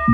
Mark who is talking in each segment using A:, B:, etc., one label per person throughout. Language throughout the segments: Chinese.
A: 南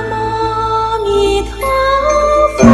A: 无阿弥陀佛。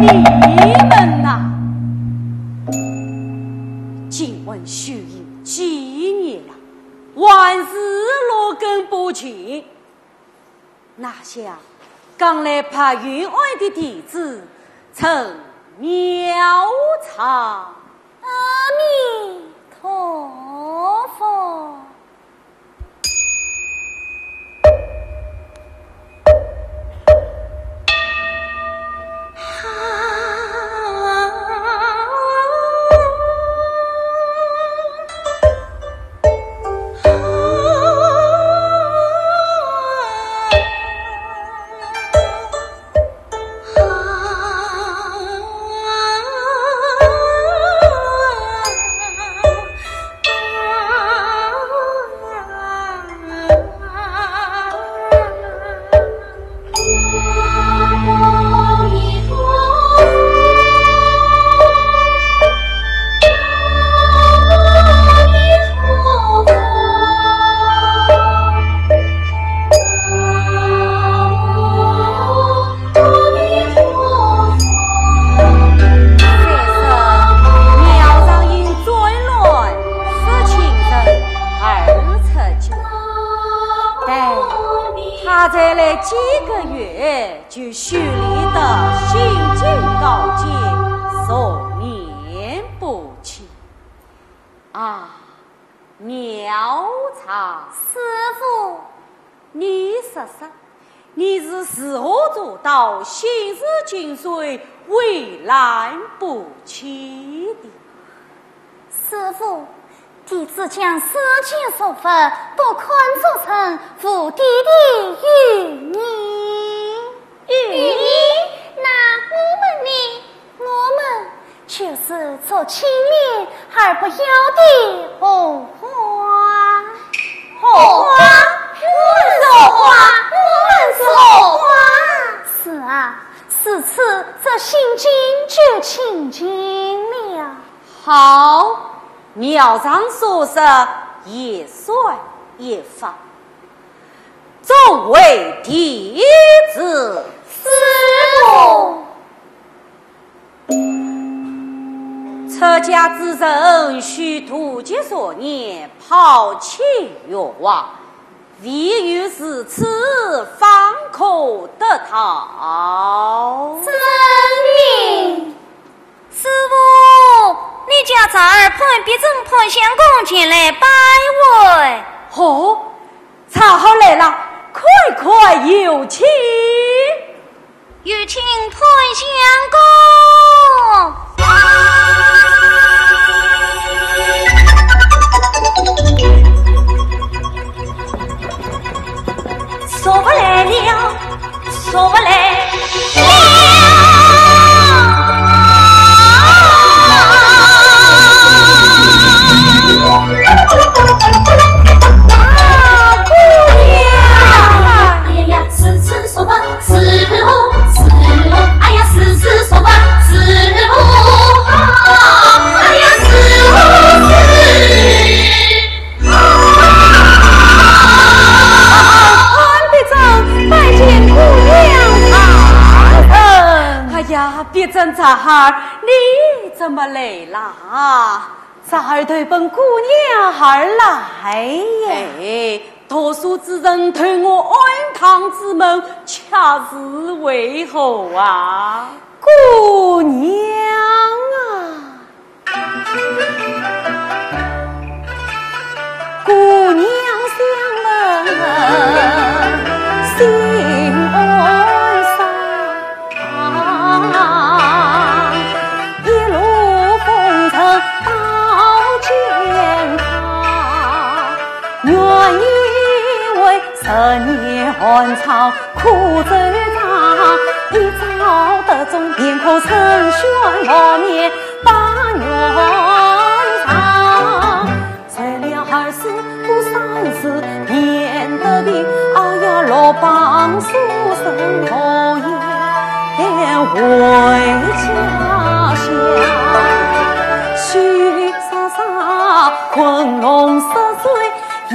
A: 你们呐，今闻虚应几年了，万事落根不清，哪想刚来爬云外的弟子成苗场。
B: 阿弥陀佛。
A: 几个月就蓄力的心境高洁，所念不弃啊！苗场
B: 师父，
A: 你说说，你是如何做到心思精髓，蔚然不弃的？
B: 师父，弟子将事情所分都看作成父弟的与你，那我们就是做亲恋而不要的红花。
A: 红花，
B: 我们是啊，是此这心经就清净了。
A: 好，苗场所说也算也放。作为弟子，
B: 师父，
A: 出家之人须图己所念，抛弃欲望，唯有是此方可得逃。
B: 真理，师父，你家侄儿盼必正盼相公前来拜会。
A: 哦，茶好来了，快有请。
B: 有请潘相公。说不来了，说不来
A: 别争杂孩，你怎么来啦？杂儿推奔姑娘而来呀！哎，读书之人推我安堂之门，恰是为何啊？姑娘啊，姑娘相问心安伤。10年寒窗苦挣扎，一朝得中便可成全我面把原长。随了24不30免得病，呀老帮书生何言回家乡，须沙沙困龙10岁。一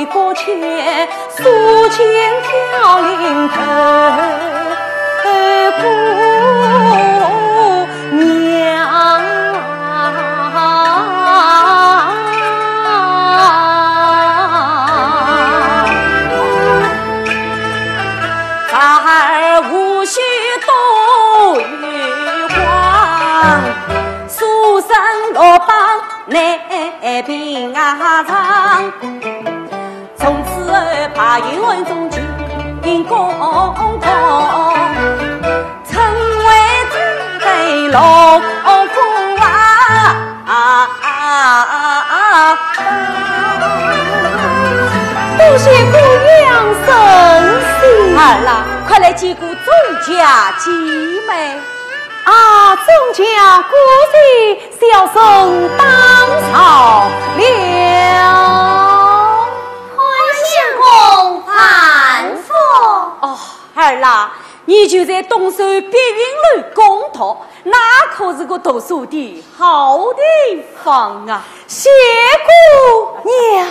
A: 个钱数千条零头，难平常。从此而把一文中进共同，成为子弟龙虎多谢姑娘生喜儿啦，快来见过众家姐妹。
C: 众家姑姐小送当朝了，
B: 欢相公反复。
A: 儿啦，你就在东山碧云楼公堂，那可是个读书的好地方啊！
C: 谢姑娘。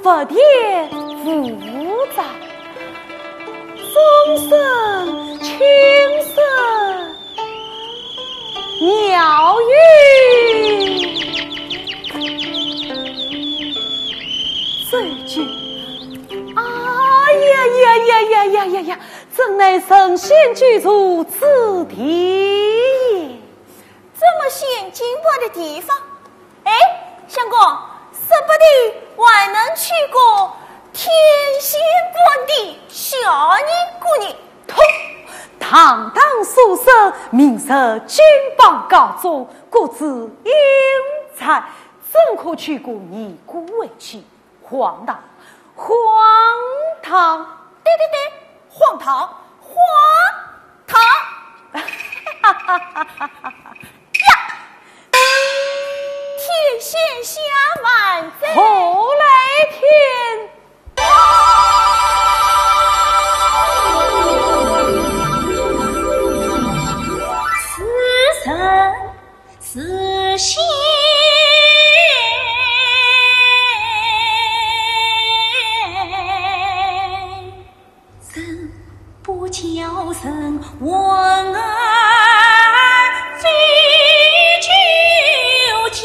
C: 佛天福在，风声青色鸟语，这句呀，真乃神仙居住之地，
B: 这么险经过的地方，相公，舍不得还能去过天仙观的小人姑娘，
C: 堂堂书生，名受金榜高中，各自英才，怎可去过尼姑为妻？荒唐，荒唐！
B: 对，荒唐，天仙下万载，
C: 后来天。
B: 此生此心怎不叫声闻儿飞九天？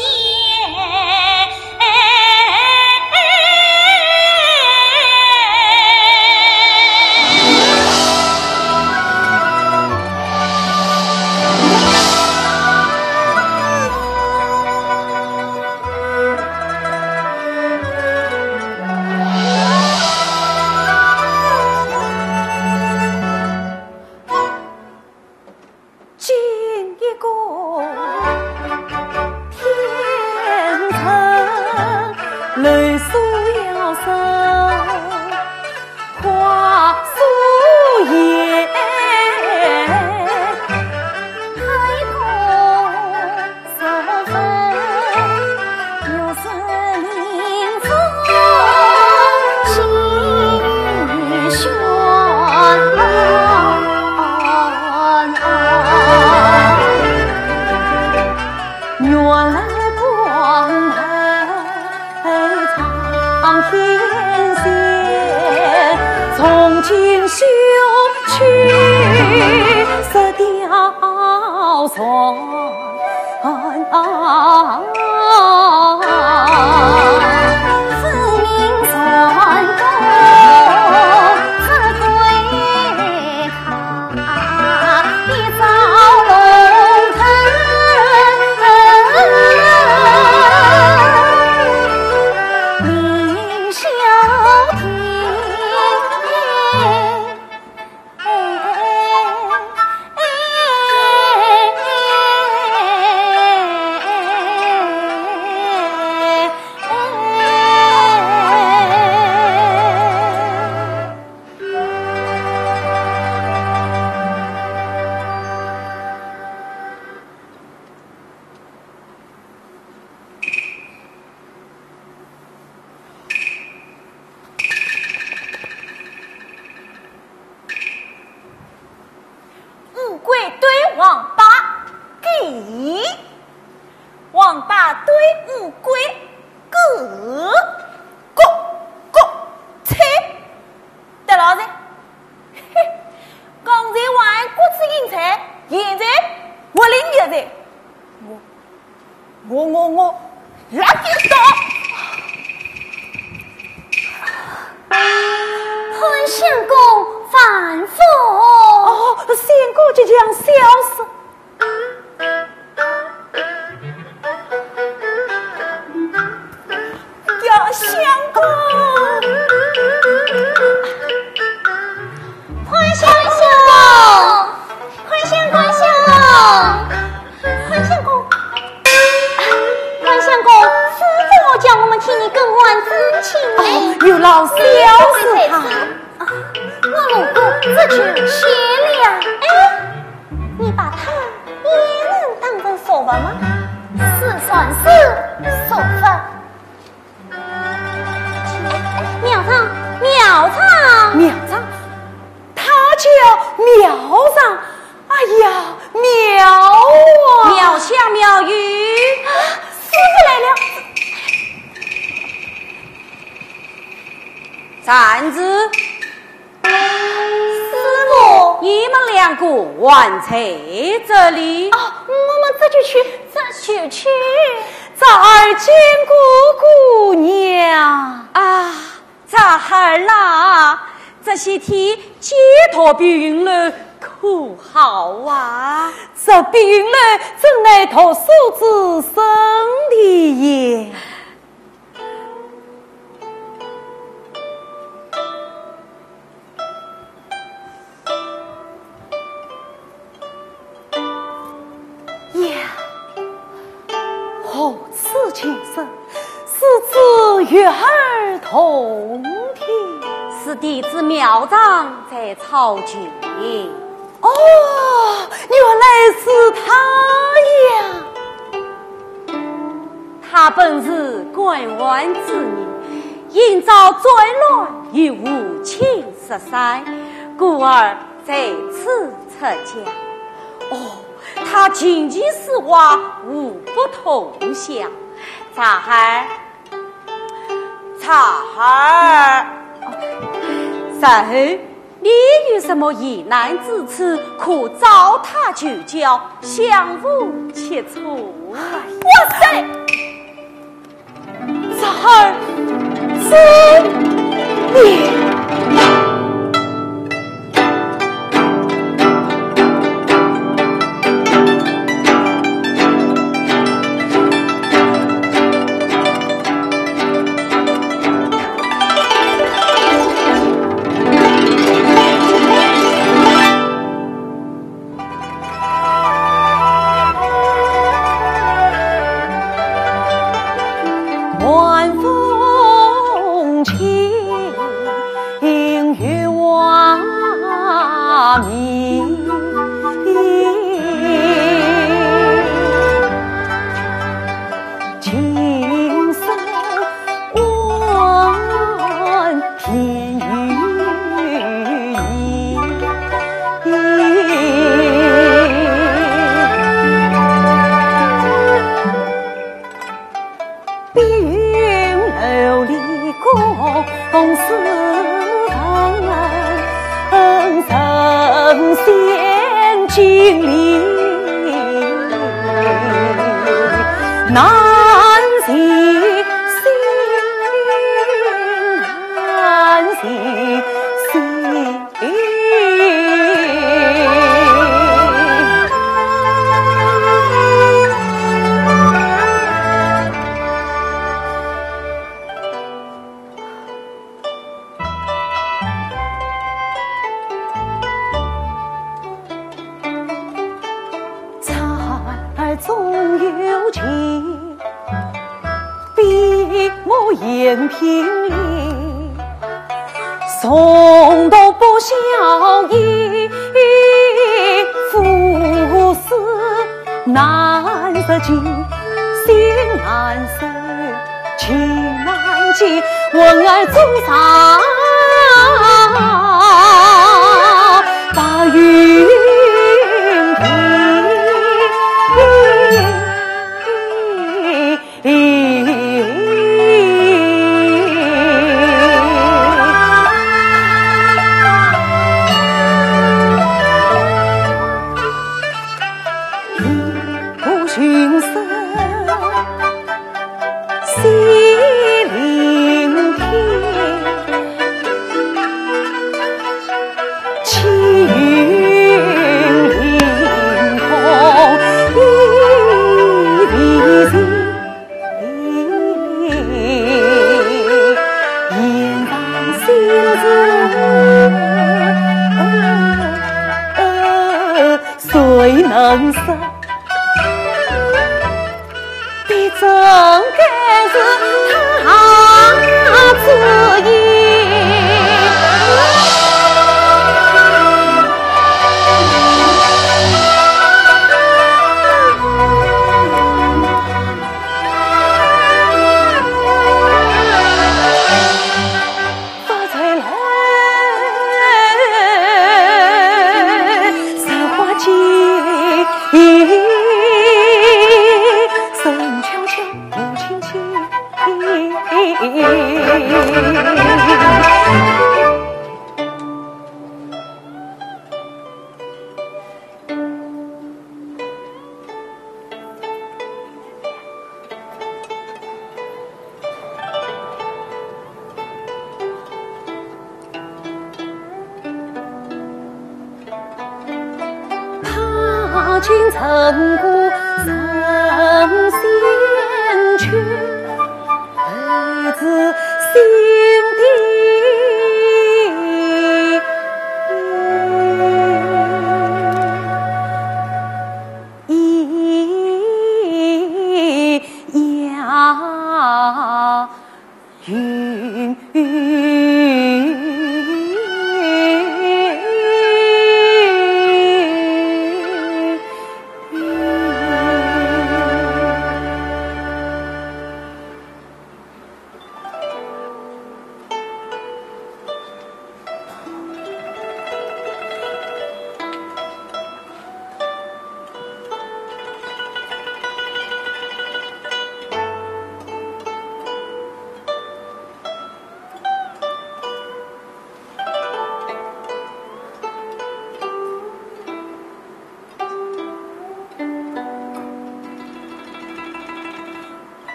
A: 站子，师傅，你们两个完在这里。
B: 哦，我们这就去。
C: 咱儿见过姑娘
A: 啊，咱儿啦，这些天街头病了，可好啊？
C: 这病了正爱头手指身体也。好此情深，是指悦耳动听。
A: 是弟子苗长在草卷。
C: 哦，原来是他呀！
A: 他本是关湾之人，因遭灾难已无亲十三，故而在此出家。哦，他仅仅是话无不同乡。茶孩儿，你有什么疑难之处，可找他就教，相互切磋。
B: 哇塞，
C: 茶儿真烈。难行，难行。总有情，比我延平里，送都不孝义，父死难舍亲，心难舍，情难尽，问儿终上把云谁能舍？必真该是他自意。踏尽尘古成仙去，儿子心底呀云。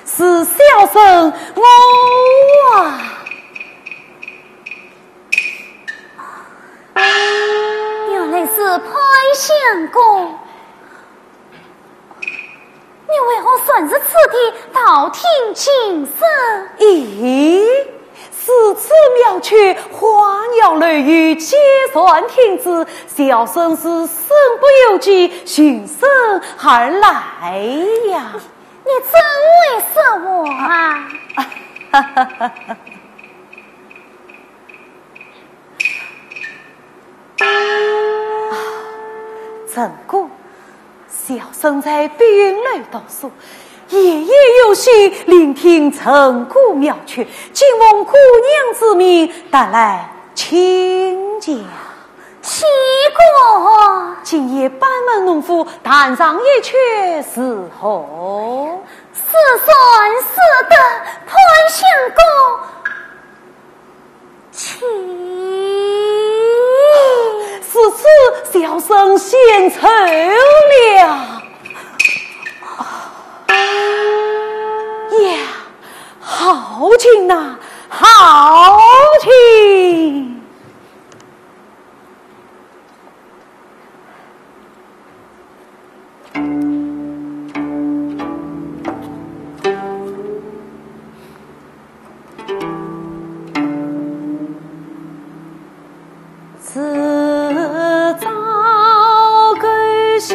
C: 是小生我啊！
B: 原来是潘相公，你为何算是此地道听情深？
C: 咦，是此妙曲花鸟类语皆算听之，小生是身不由己，寻声而来呀。
B: 你真为是我啊！
C: 曾故小生在碧云楼读书，夜夜有序聆听陈古妙曲，今蒙姑娘之命，带来请教。
B: 齐国
C: 今夜班门弄斧，弹上一曲是何？
B: 四算四德潘相公，齐
C: 此次小生献丑了呀！好情呐，好情！自早归西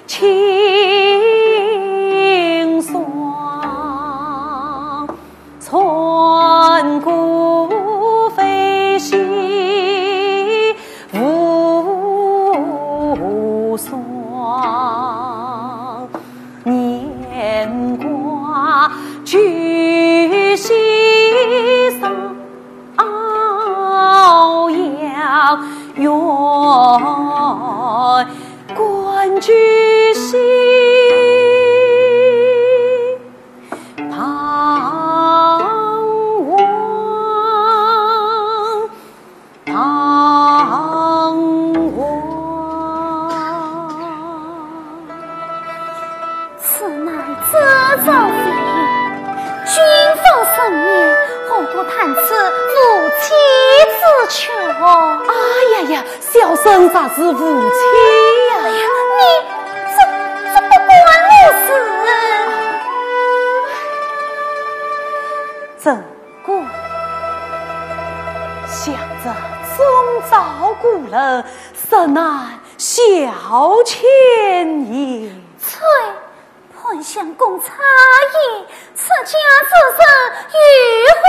C: 清霜，穿古飞兮无双，年挂居西上。远观居兮彷徨，彷徨。
B: 此乃这造之意，君奉圣命，何不探此夫妻之求？
C: 哎呀呀，小生咋是无妻呀？
B: 哎呀，你这不关我事。
C: 怎过？想着终遭故人，甚难小倩也。
B: 翠潘相公差役，此家之身如何？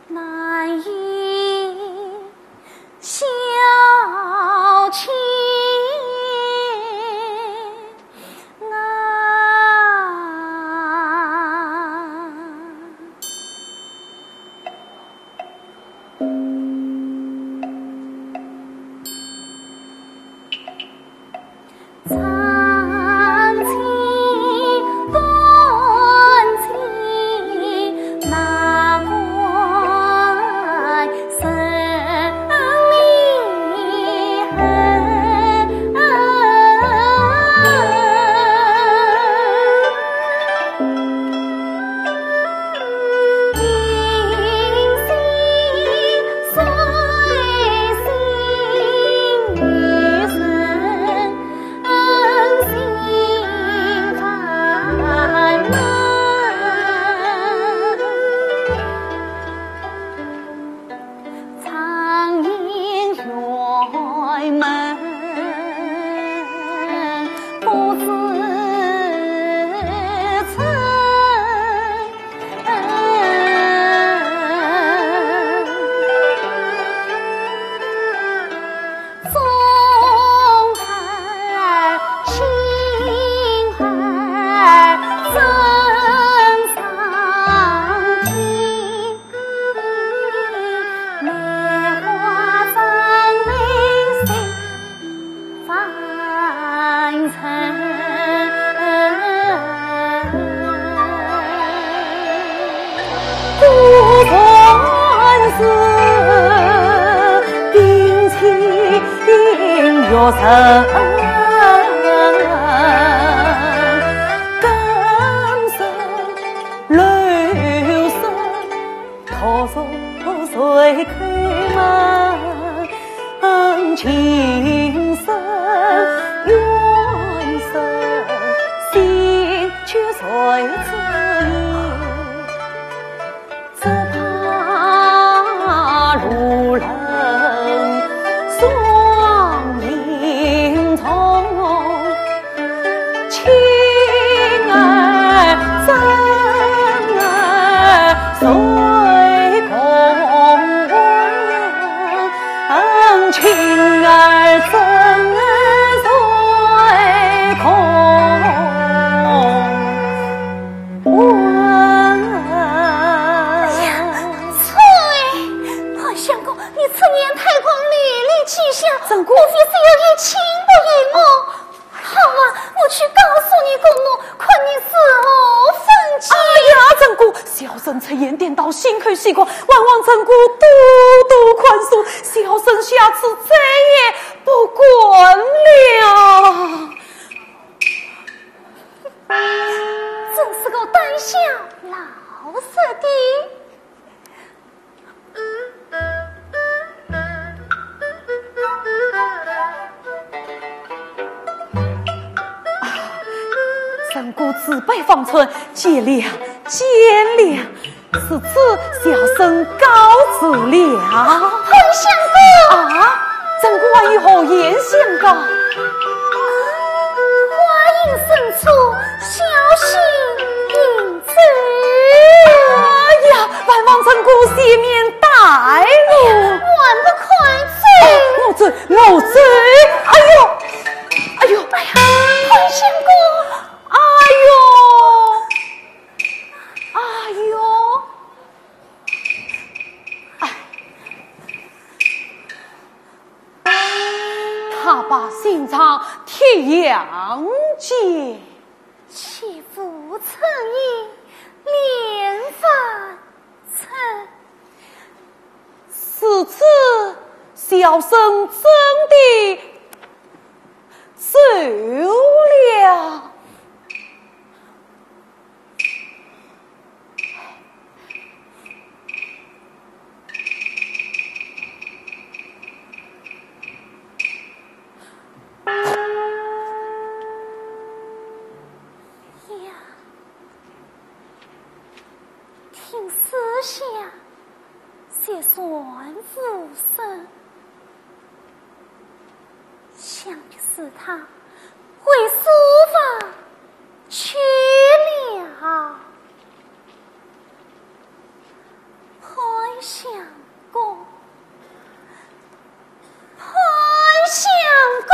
B: 难以小倩
C: 若曾今生流水，可诉谁开门？情深缘深，心却谁知意？只怕路人双影重，情儿真儿谁共情儿真儿谁共怎过？
B: 莫非是有一情不一么？好啊，我去告诉你公母，看你是何分解。
C: 哎呀，曾姑，小生出言颠倒，心亏细光，望望曾姑多多宽恕，小生下次再也不管了。
B: 真是个胆小老实的。
C: 曾姑自备方寸，见谅见谅，此次小生告辞了。
B: 很相公
C: 啊，曾姑还有何言相告？
B: 话音深处，小心应子。
C: 哎呀，万望曾姑赦免带路，
B: 万不快罪。
C: 我罪，我罪！哎呦，哎呦，
B: 哎呀，很相公。
C: 哎呦，哎呦，哎，他把心肠贴阳间，
B: 欺负此意，连番称。
C: 此次小生真的走了。
B: 听思想，些算无声，想的是他为书法去了，潘相公，潘相公。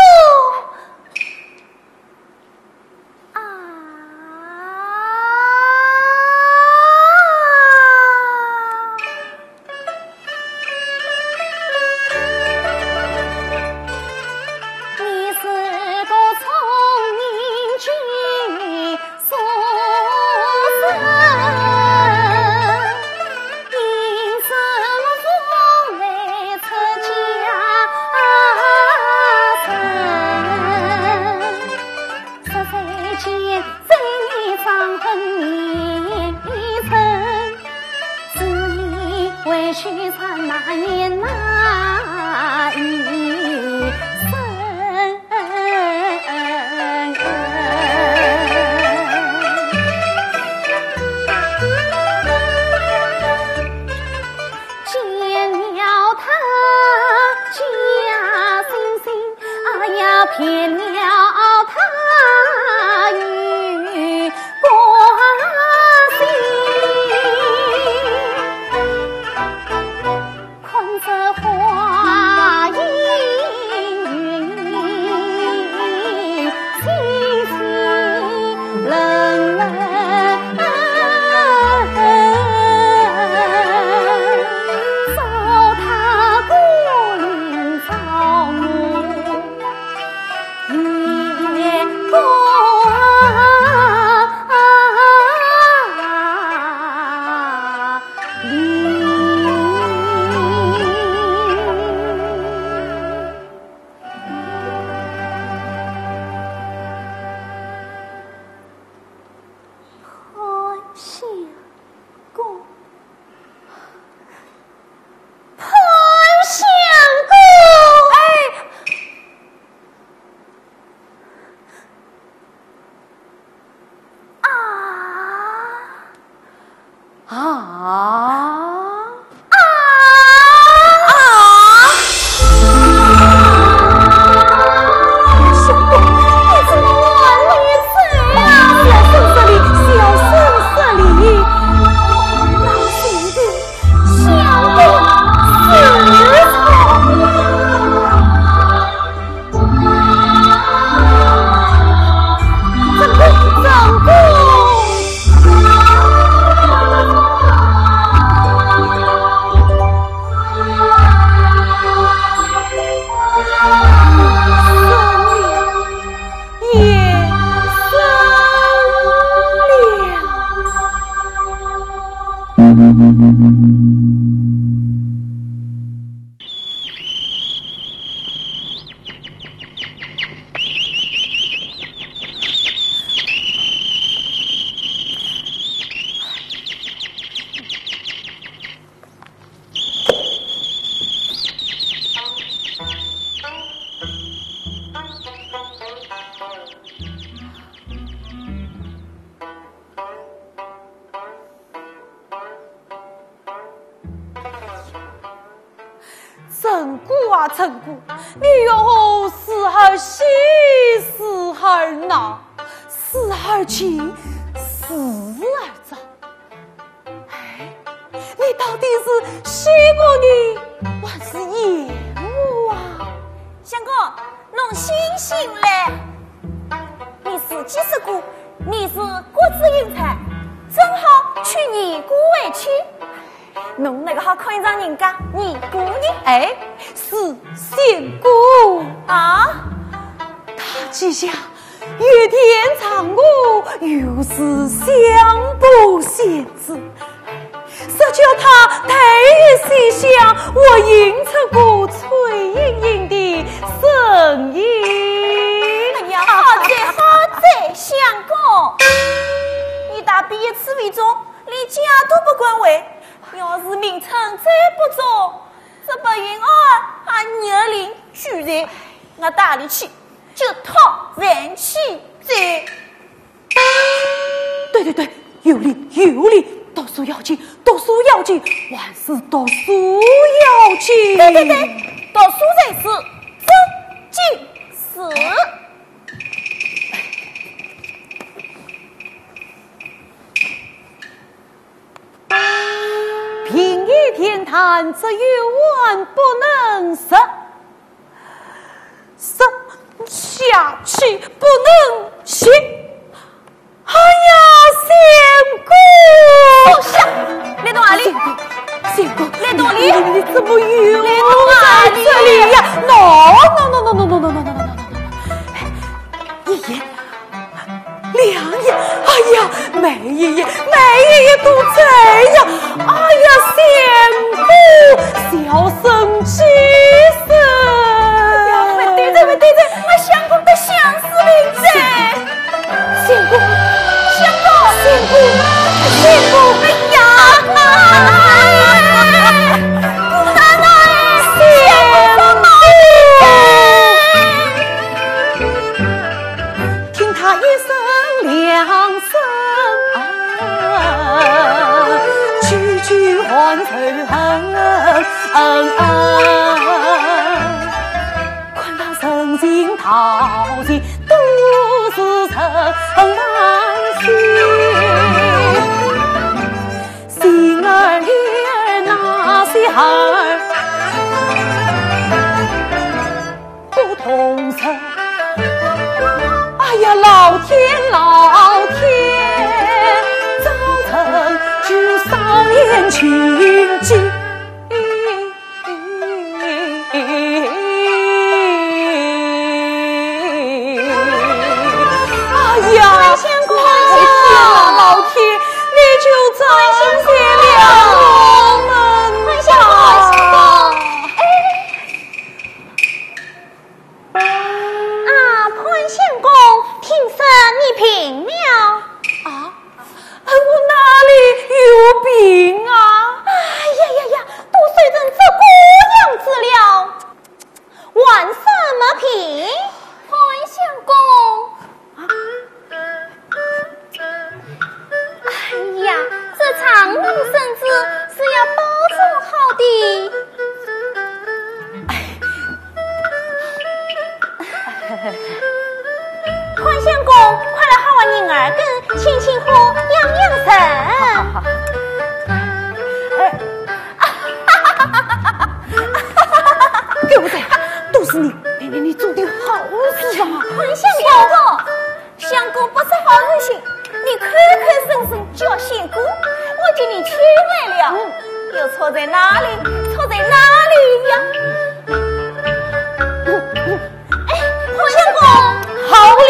B: 骗了他与关心，困着花影云，凄凄冷冷，糟蹋孤零草木。月光里，潘相公，潘相公，
C: 成姑啊成姑，你有时儿喜，时儿恼，时儿情，时儿躁。哎，你到底是喜我呢，还是厌我啊？
B: 相公，侬醒醒嘞！你自己是姑，你是国子云彩，正好娶尼姑为妻。侬那个好看上人家尼姑呢？
C: 哎，是仙姑
B: 啊！
C: 他既想越天长我，又是相不贤子，谁叫他太于西厢，我应出过翠盈盈的声音。
B: 哎呀，好在好在，相公，你大毕业此为中，连家都不管为。要是名称再不做，这白云儿还年龄居然，我大力气就讨人气在。
C: 对对对，有理有理，读书要紧，读书要紧，万事读书要紧。
B: 对对对，读书才是真经事。
C: 平易天谈，则有万不能食，食下去不能行。哎呀，仙姑！
B: 来到哪里？
C: 仙姑，
B: 来到哪里？
C: 你怎么又
B: 来到哪里？
C: 这里呀 ？No！爷爷，两爷，哎呀，梅爷爷，都在呀！哎呀，仙姑，小声几声。
B: 对对，我相公的相思灵在。
C: 仙姑，
B: 相公，
C: 仙姑，
B: 哎呀！
C: 听他一声两声句句欢声宽大神经淘气都是成万心儿女儿那些孩不同城。哎呀，老天，早晨就上演情景。哎呀，仙姑，老天，你就彰显了我们吧。
B: 潘相公，听说你病了
C: 啊！我哪里有病啊？
B: 呀，都随着这姑娘治疗，玩什么病？潘相公，哎呀，这长命身子是要保重好的。潘相公，快来好我人儿跟亲亲呼养神。
C: 对不对？都是你做的好事啊！
B: 潘相公，相公不是好人心，你口口声声叫仙姑，我叫你娶来了，又错在哪里？错在哪里呀？潘相公，
C: 好了，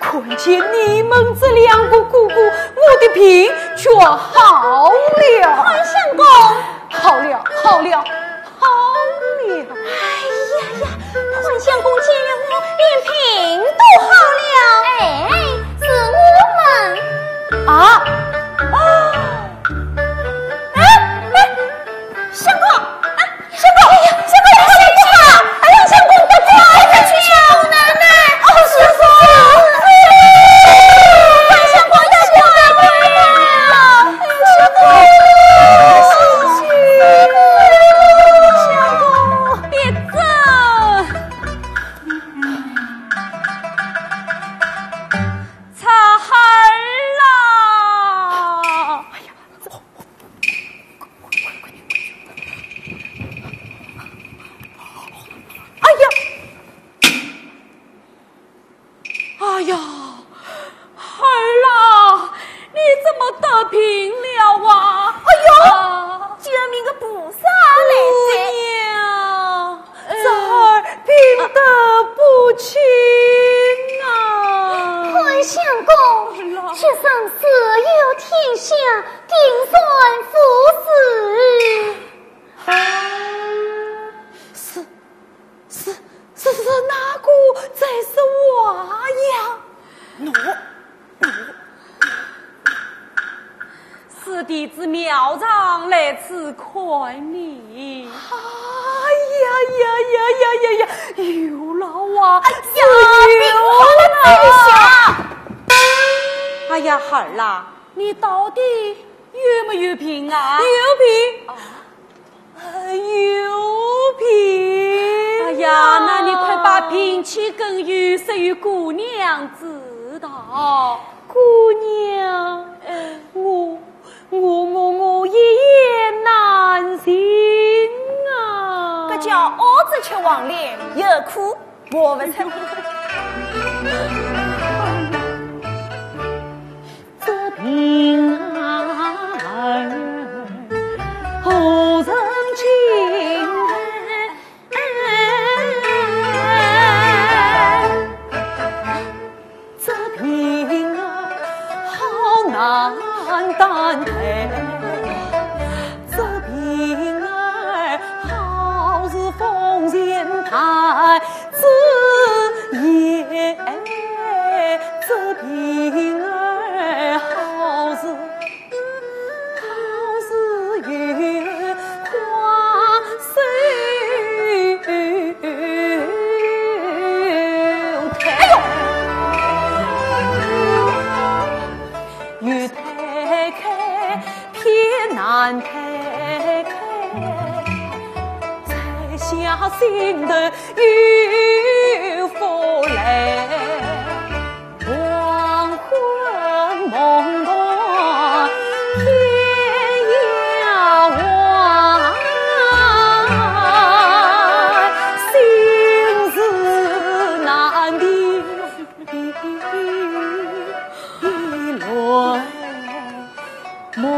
C: 看见你们这两个姑姑，我的病却好了。
B: 潘相公，
C: 好了。
B: 哎呀，潘相公见了我，连病都好了。哎，是我们
C: 啊！
B: 相公，相公，哎呀，相公，你快去！哎呀，相公，快去瞧奶奶！师傅，潘相公要过来了！师傅，相公，别孙父
C: 是哪个在是娃呀？是弟子苗长来此看你。有了啊！哎呀，孩儿啦，你到底有没有病啊？有病。哎呀，那你快把病情跟于说与姑娘知道。姑娘，我一言难尽啊！
B: 这叫儿子吃黄连，有苦我不成。
C: 这平儿何曾亲？这平儿好难担待。这平儿好是风前台子也，这平儿好是月花手台。越推开偏难推开，才下心头有风来，黄昏梦到天涯外，心事难定一轮满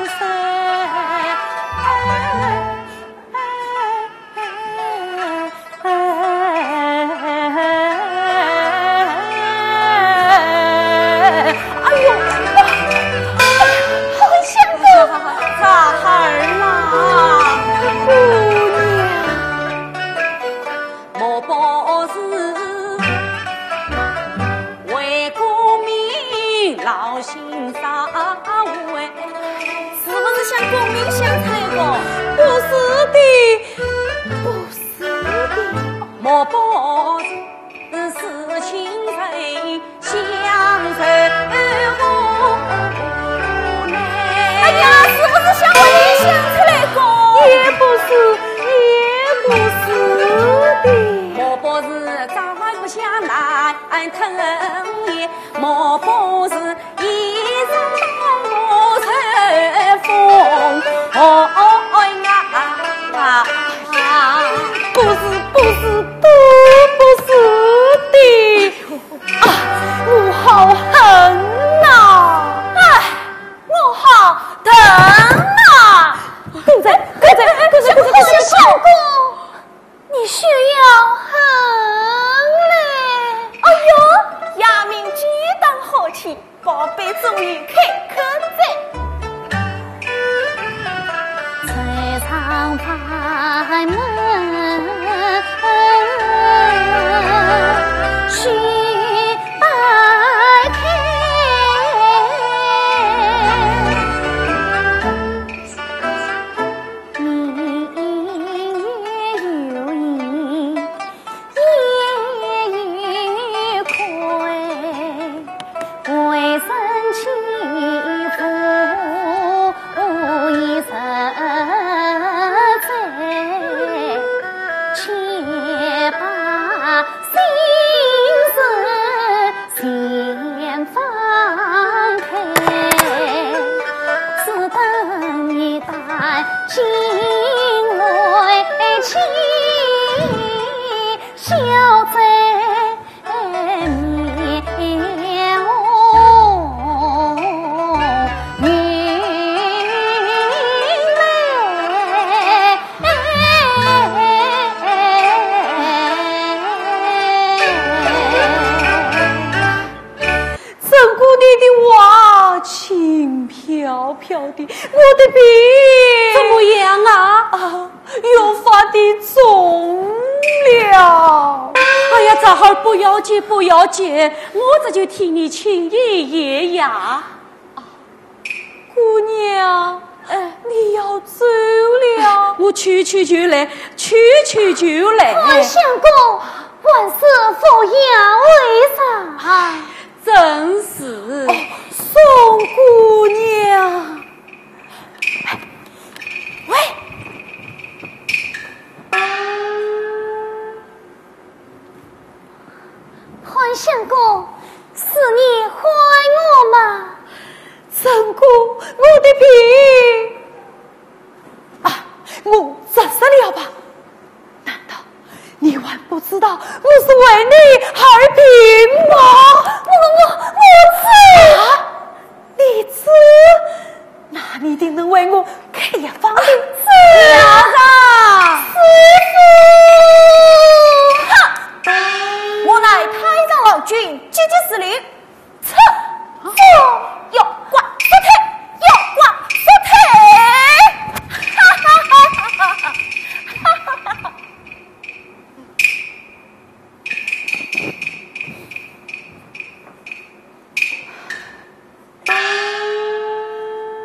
C: 山。莫不是情人相守无奈。
B: 哎呀，是不是想我你想出来过？
C: 也不是的。莫不是早不想来疼也，莫不是一生当我吹风。不是的啊！我好恨呐！
B: 哎，我好疼啊！
C: 狗仔，
B: 小姑，你需要恨嘞？哎呦，衙门举当好气，宝贝终于开口在。
A: 在长房门须摆开，你也有一亏，为生欺负一生且把心事先放开，只等一旦心为情消在
C: 亲晓得，我的病
A: 怎么样啊？
C: 啊，又发的重了。
A: 哎呀，这会儿不要紧，不要紧，我这就替你请爷爷呀。
C: 姑娘，你要走了？
A: 我去就来，去就来。
B: 俺相公，万事佛言为啥？
A: 真是。
C: 宋姑娘，
B: 喂，韩相公，是你唤我吗？
C: 陈姑，我的病啊，我这死了吧？难道你还不知道我是为你而病吗？我吃。你吃，那你一定能为我开一方的子啊！
B: 师傅，哼！我乃太上老君，急急司令，撤！要挂缩腿，要挂缩腿！哈哈哈哈哈！哈哈哈！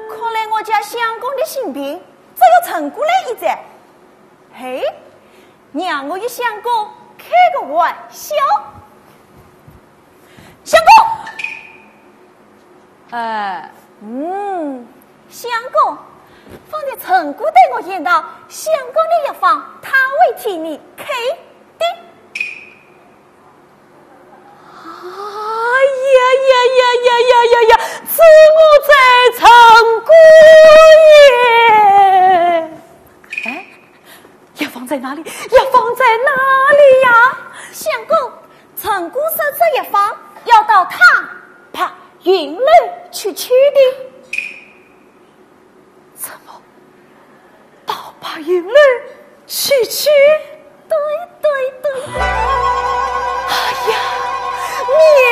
B: 看来我家相公的性病只有陈姑来一战。嘿，让我与相公开个玩笑。相公，相公，方才陈姑对我言道，相公的药方他会替你开的。
C: 呀！此我在长姑爷。哎，药方在哪里？药方在哪里呀？
B: 相公，陈姑手这药方要到他怕云楼去取的。
C: 怎么到把云楼去取？
B: 对。
C: 哎呀，妙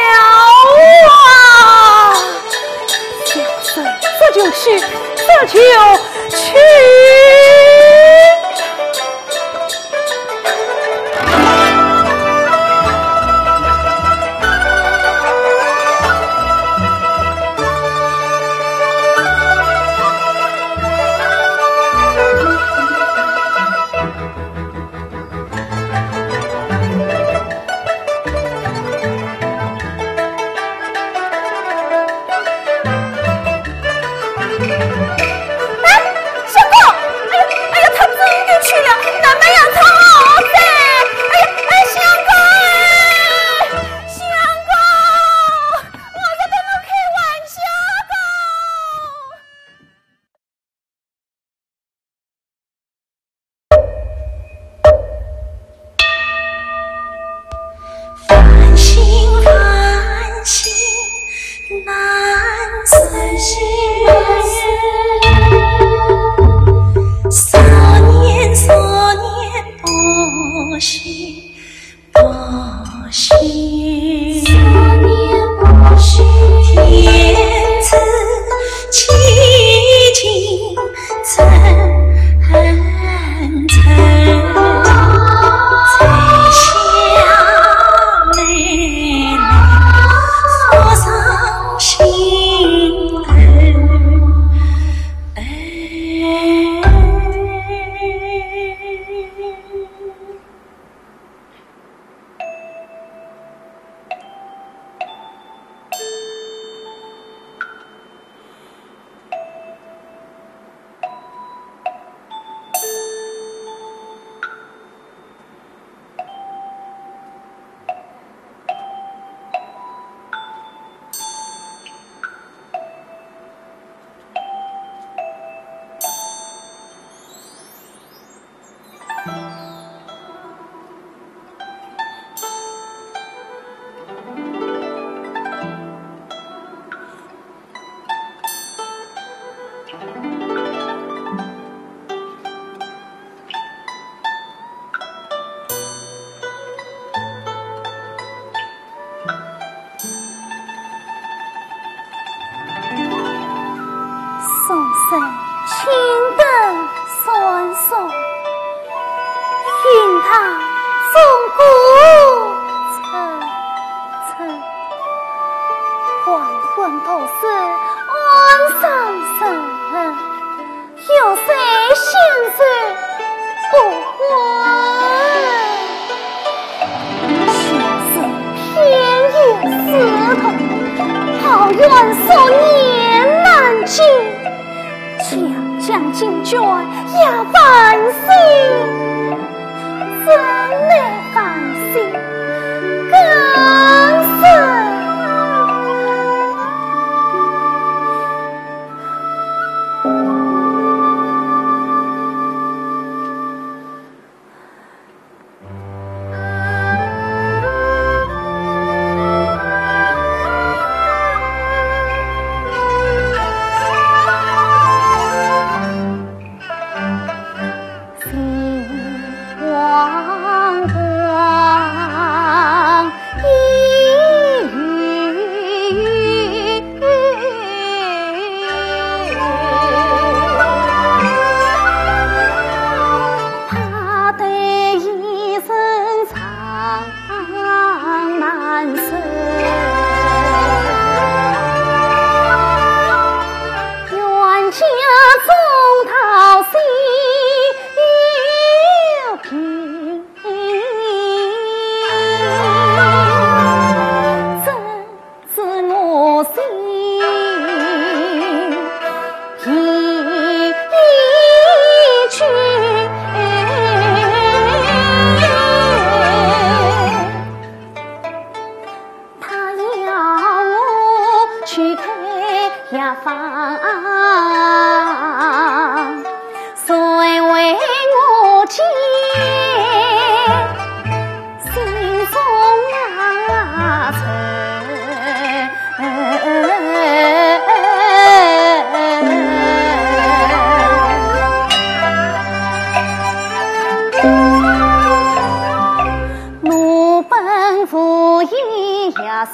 C: 啊！小生这就去，这就去。
B: 宋在青灯闪烁，云堂钟鼓沉沉，黄昏都是晚上深，有谁心事不还？偏有石头，好远数年难见，强将进卷也烦心，真乃烦心，更是。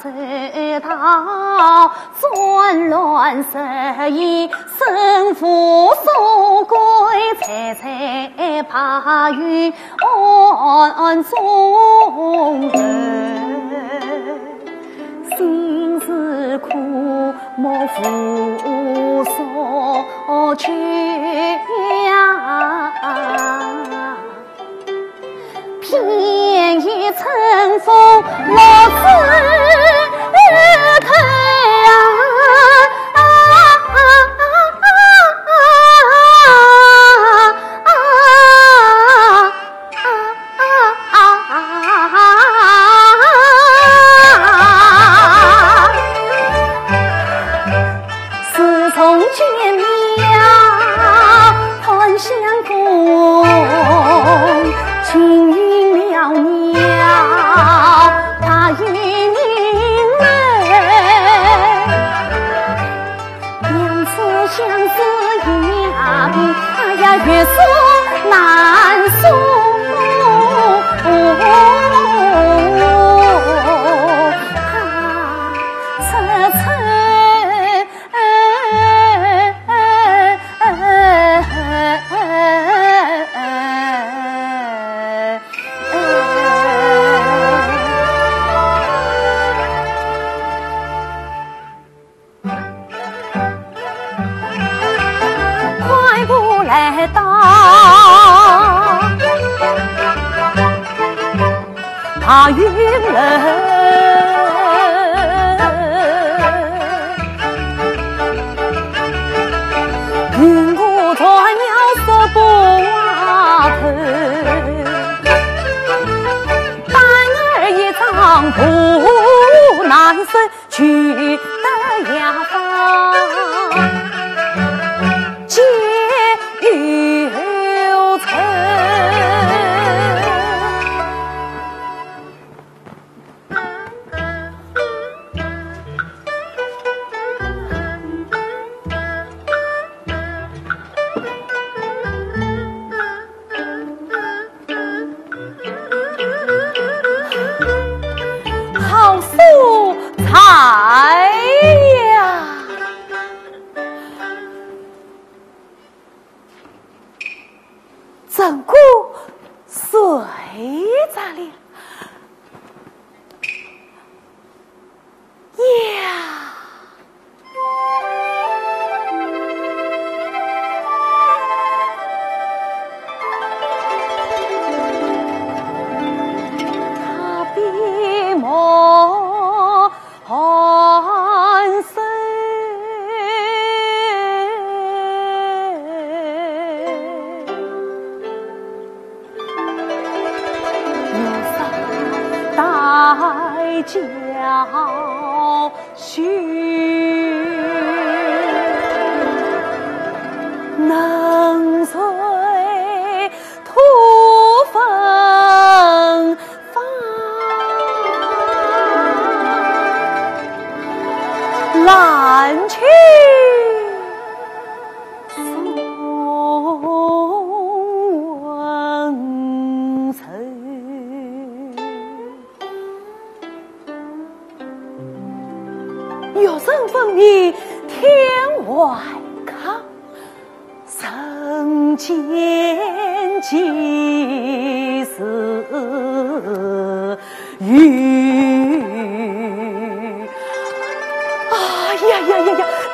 B: 世道转乱失意，生父所归，采采怕于暗中人。心是苦，莫负所求呀。偏一乘风落枝头自从见面盼相共，情云袅袅怕与你们，两次相思也比呀越说难说。来到大云人，云雾传鸟色不瓦头，单儿一张不难伸，去得呀方。
C: 怎顾谁在了呀？教训能随土风发，蓝旗有身份的天外康，身兼祭祀于呀，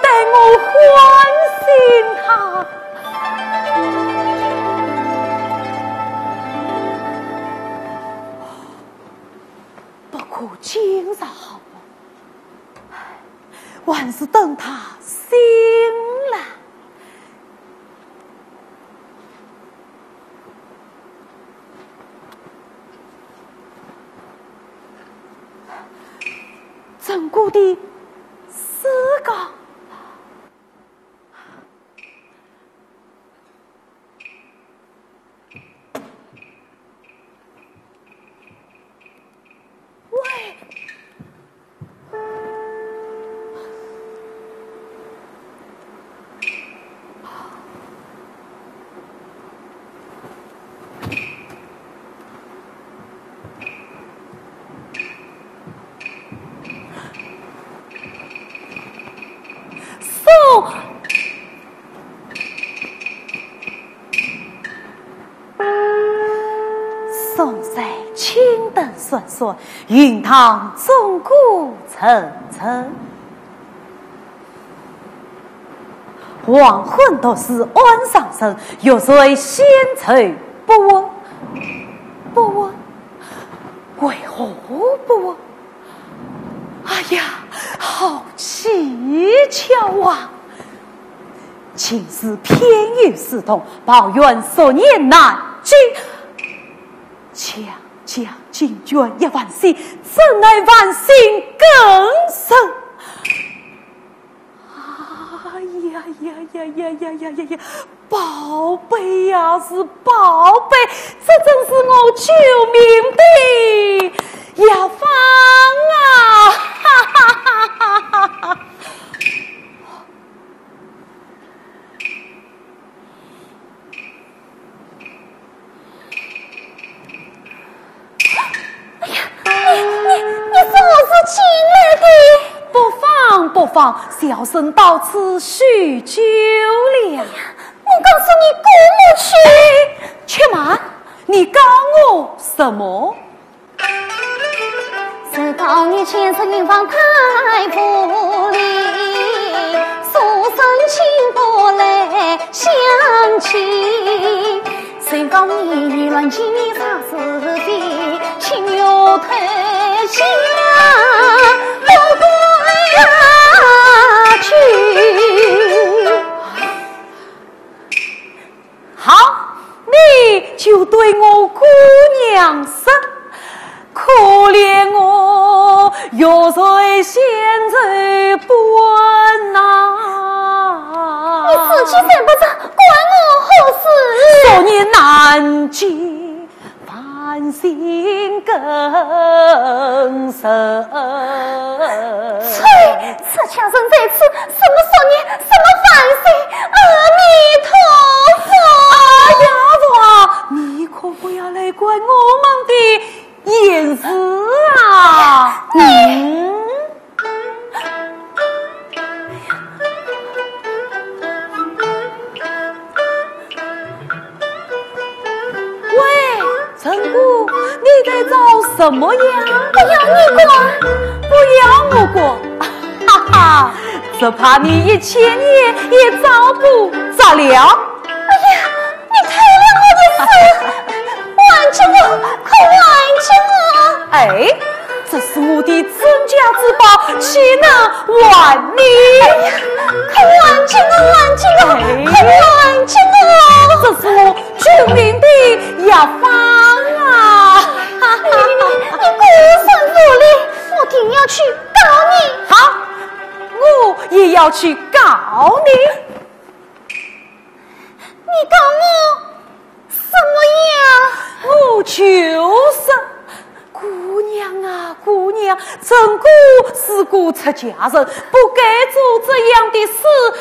C: 待我欢心他。不可惊扰，还是等他醒了。怎顾的思考，喂。宋岁青灯烁烁，云堂钟鼓层层。黄昏都是安上身，又随仙翠不闻，为何不闻？哎呀，好蹊跷啊！请示偏于私通，抱怨所念难知。强将进军一万岁，怎奈万幸更甚？呀！宝贝呀，是宝贝，这正是我救命的药方啊！哈哈哈哈哈！
B: 哎呀，你是我是亲来的。
C: 不妨，小生到此叙旧了。
B: 我告诉你，姑母去。
C: 且慢，你告我什么？
B: 是告你前世云房太不理，书生亲不来相亲。谁告你乱七杂是非，情有退下不归去。
C: 好，你就对我姑娘说，可怜我若随现在不问啊！
B: 你死去三不着，关我何事？
C: 所念难解，烦心更深。
B: 此强生在此，什么所念，什么烦心？阿弥陀佛！
C: 呀娃，你可不要来怪我们的言辞啊！什么样？
B: 不要你管，
C: 不要我管，哈哈，只怕你1000年也找不着了。
B: 哎呀，你开了我的手，挽着我，快挽着我！
C: 哎，这是我的镇家之宝，岂能挽你？
B: 哎呀，快挽着我，挽着我，快挽着我！
C: 这是我救命的药方啊！
B: 你孤身无力，我定要去告你。
C: 好，我也要去告你。
B: 你告我什么呀？
C: 我就是姑娘啊，姑娘，陈姑是个出家人，不该做这样的事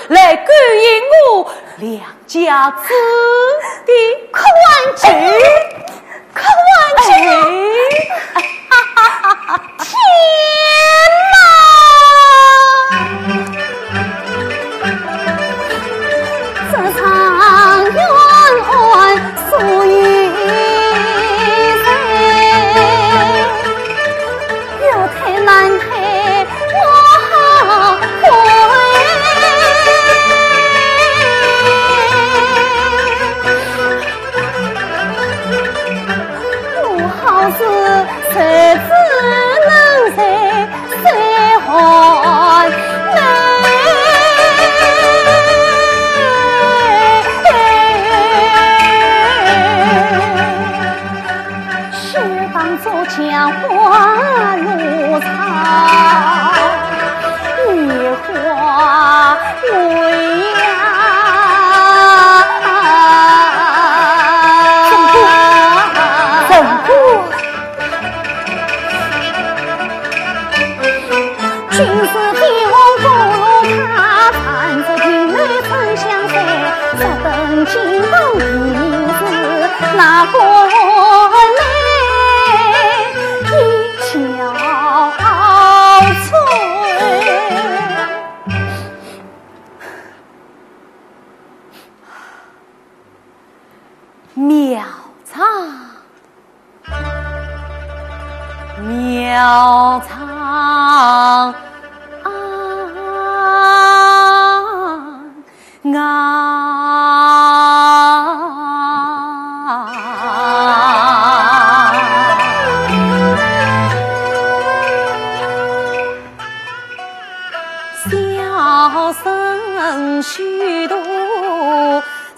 C: 来勾引我两家子的。
B: 快挽着我，快挽着我！天哪！这场冤案属于谁？有太难太，我好悔。我好是谁只能谁还是当作江花如草，野花为君是天王不如他，缠着君内曾相随，这等金榜题字哪过来？一憔悴。
C: 妙唱，妙唱。小生虚度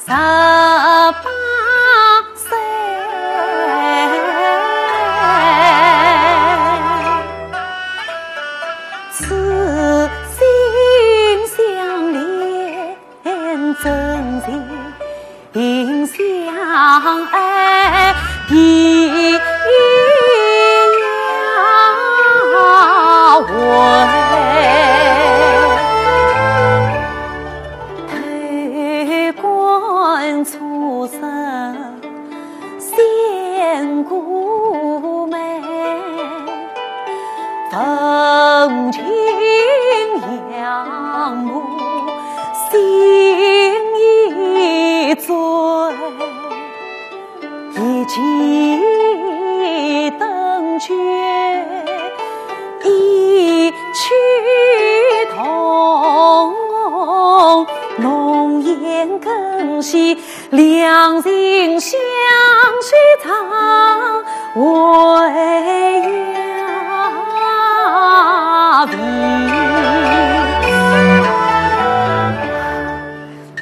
C: 18岁，此心相连，真情相爱，必要为。出生仙姑妹，风情扬目心已醉，一骑登绝一曲同浓颜更惜，两人相许长为呀比，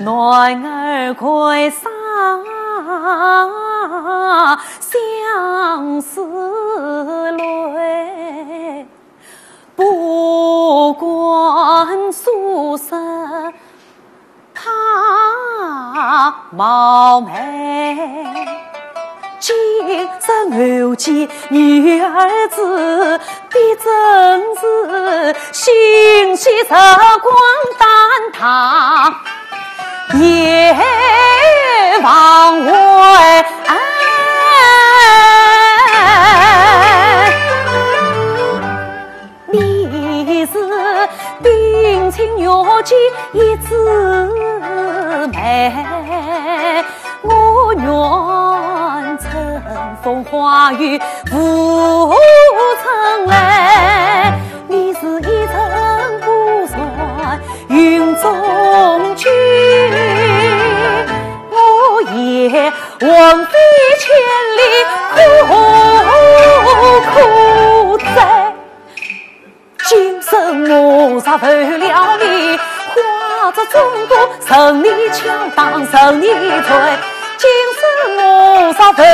C: 男儿归上相思泪，不管宿舍他貌美，今生偶见女儿子，必真是欣喜时光蛋挞，也枉为你是定情若见一枝梅，我愿乘风花
A: 话语浮尘来，你是一尘不算云中君，我也枉费千里苦哉，今生我杀不了你，化作中国胜利强当胜利罪，今生我杀不了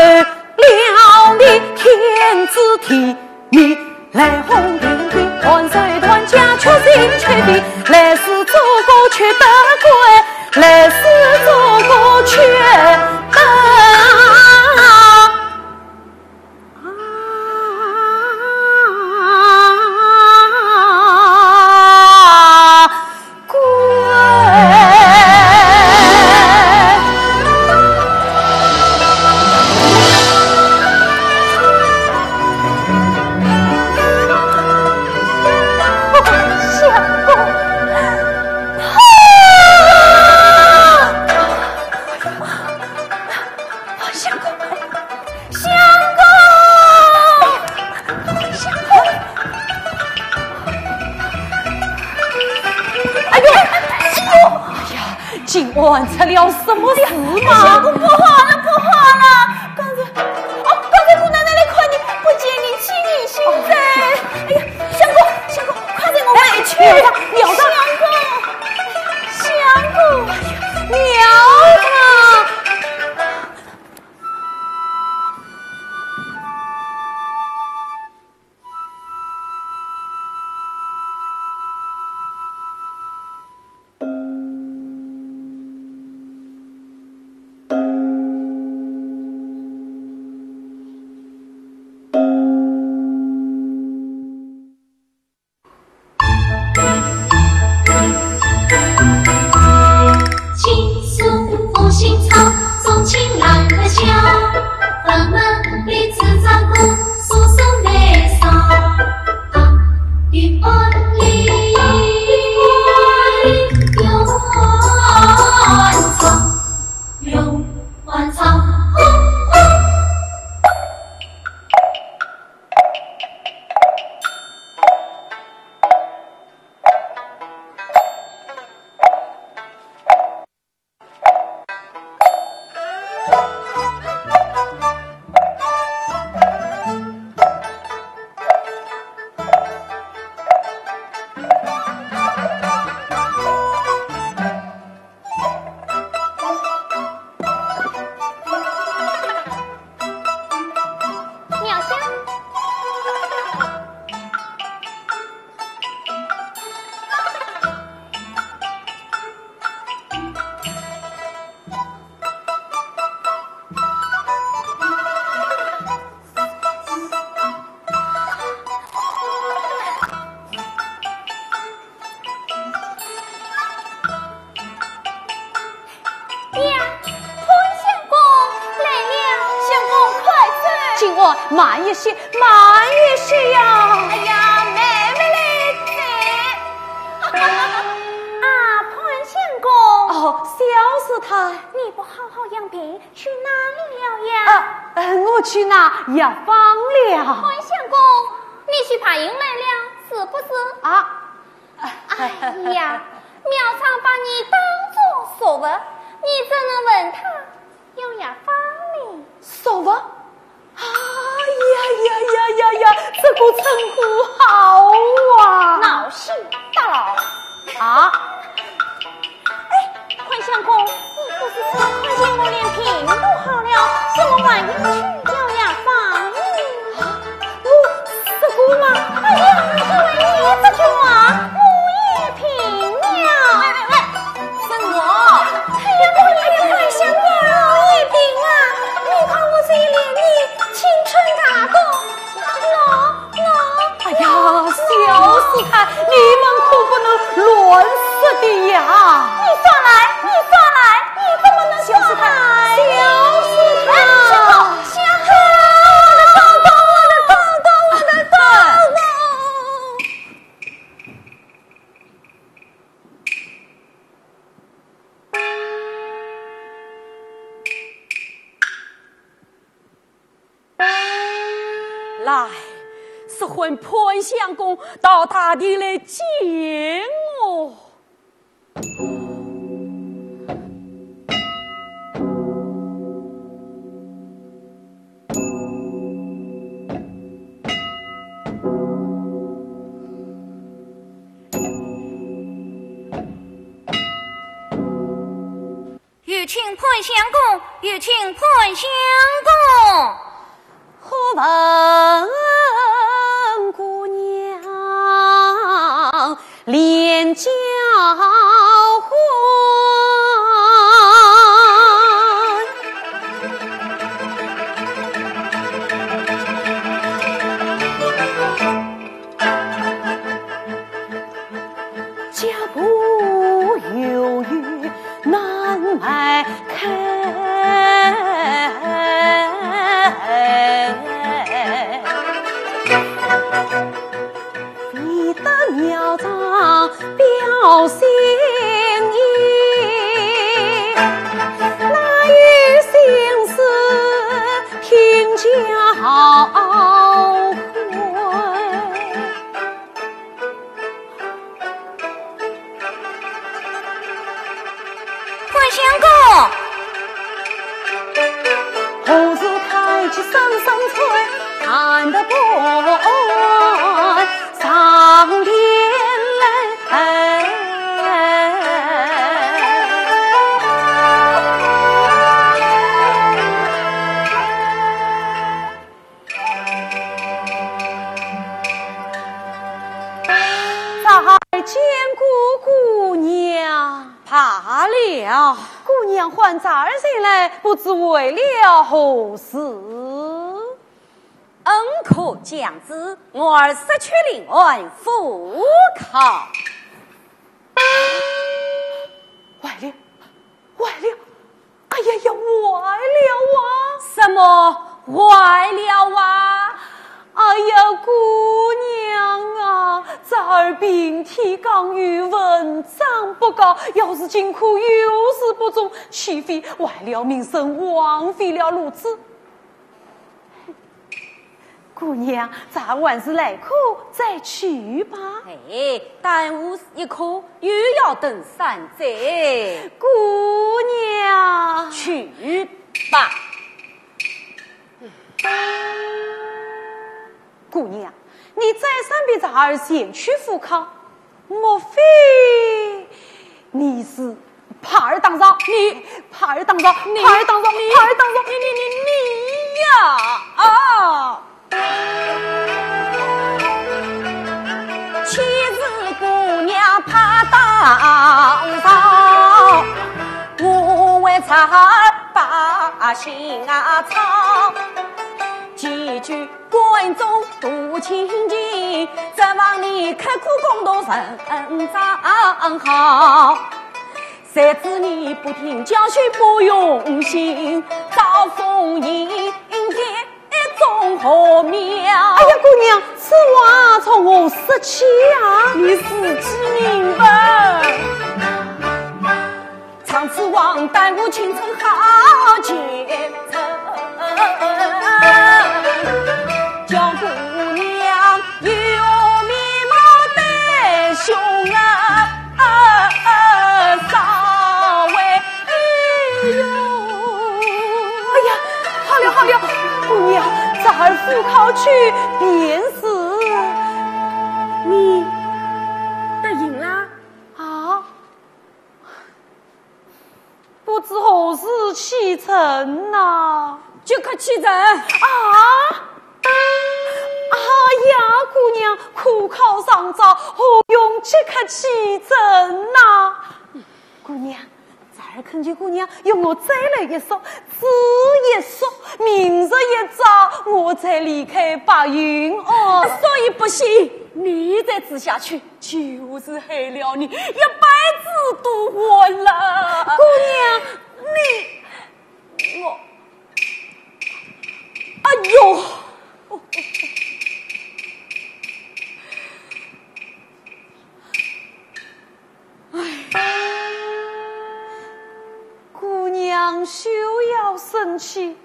A: 你，天子替你来红顶顶，万岁团家确心确定，来世祖国却得归，来世祖国却得完成了什么事吗？
B: 相公不好了，不好了！刚才姑奶奶来看你，不见你气你心在。哎呀，相公，快点我回去！
A: 娘子，
B: 相公，
A: 娘子。慢一些，慢一些呀！
B: 哎呀，妹妹来在。啊，潘相公。
A: 哦，小师太，
B: 你不好好养病，去哪里了呀？
A: 我去拿药方了。
B: 潘相公，你去爬营来了，是不是？
A: 啊！
B: 哎呀，苗常把你当作索物，你怎能问他有药方呢？
A: 索物？哎呀，这个称呼好啊！
B: 闹心大佬
A: 啊！
B: 哎，潘相公，你不是说看见我连病都好了，怎么晚上去要药方呢？
A: 这个嘛，
B: 哎呀，因为你这句话，我也平了。喂，是我。哎呀，潘相公，我也病啊！你看我这一脸的青春大哥，
A: 哎呀，小师太，你们可不能乱说的呀！
B: 你说来，你怎么能说来？
A: 小师太，
B: 相公，
A: 来是唤潘相公到大地来见我。
B: 有请潘相公，有请潘相公。
C: 何闻姑娘连交欢，家不有余难迈开。你的苗长表心意，那有心思听教诲。
B: 潘相公，
C: 何时抬起声声催，看得不上天来。再见过姑娘，
A: 罢了，
C: 姑娘唤咱儿进来，不知为了何事？
A: 恩可将之，我儿失去灵魂，复考。
C: 坏了，坏了！哎呀呀，坏了啊！
A: 什么坏了啊？
C: 哎呀，姑娘啊，咱儿病体刚愈，文章不高，要是金库有事不中，岂非坏了名声，枉费了路子？姑娘，咱晚是来客，再去吧。
A: 哎，耽误一刻，又要等3载。
C: 姑娘，
A: 去吧。
C: 姑娘，你再三比咱儿先去赴考，莫非你是耙儿当着？你耙儿当着，耙儿当着，耙儿当着，
A: 你呀啊！妻子姑娘怕当上，我为咱儿把心啊操。几句关中多亲近，指望你刻苦工作人长好。谁知你不听教训不用心，遭风迎种何苗？
C: 哎呀，姑娘，此话从我说起啊！
A: 你自己明白。长此往耽误青春好前程，叫姑娘有面貌的凶稍微哟。
C: 哎呀，好了好了，姑娘，咱儿赴考去便是。
A: 你得赢啦
C: 啊！不知何时启程呐？
A: 就可启程
C: 啊！哎呀，姑娘，苦考上早，何用即刻启程呐？姑娘，咱儿恳求姑娘用我再来一宿，只一宿，明日一早我再离开白云哦。
A: 所以不行，你再治下去，就是害了你一辈子都混了。
C: 姑娘，
A: 我，哎呦！
C: 姑娘休要生气，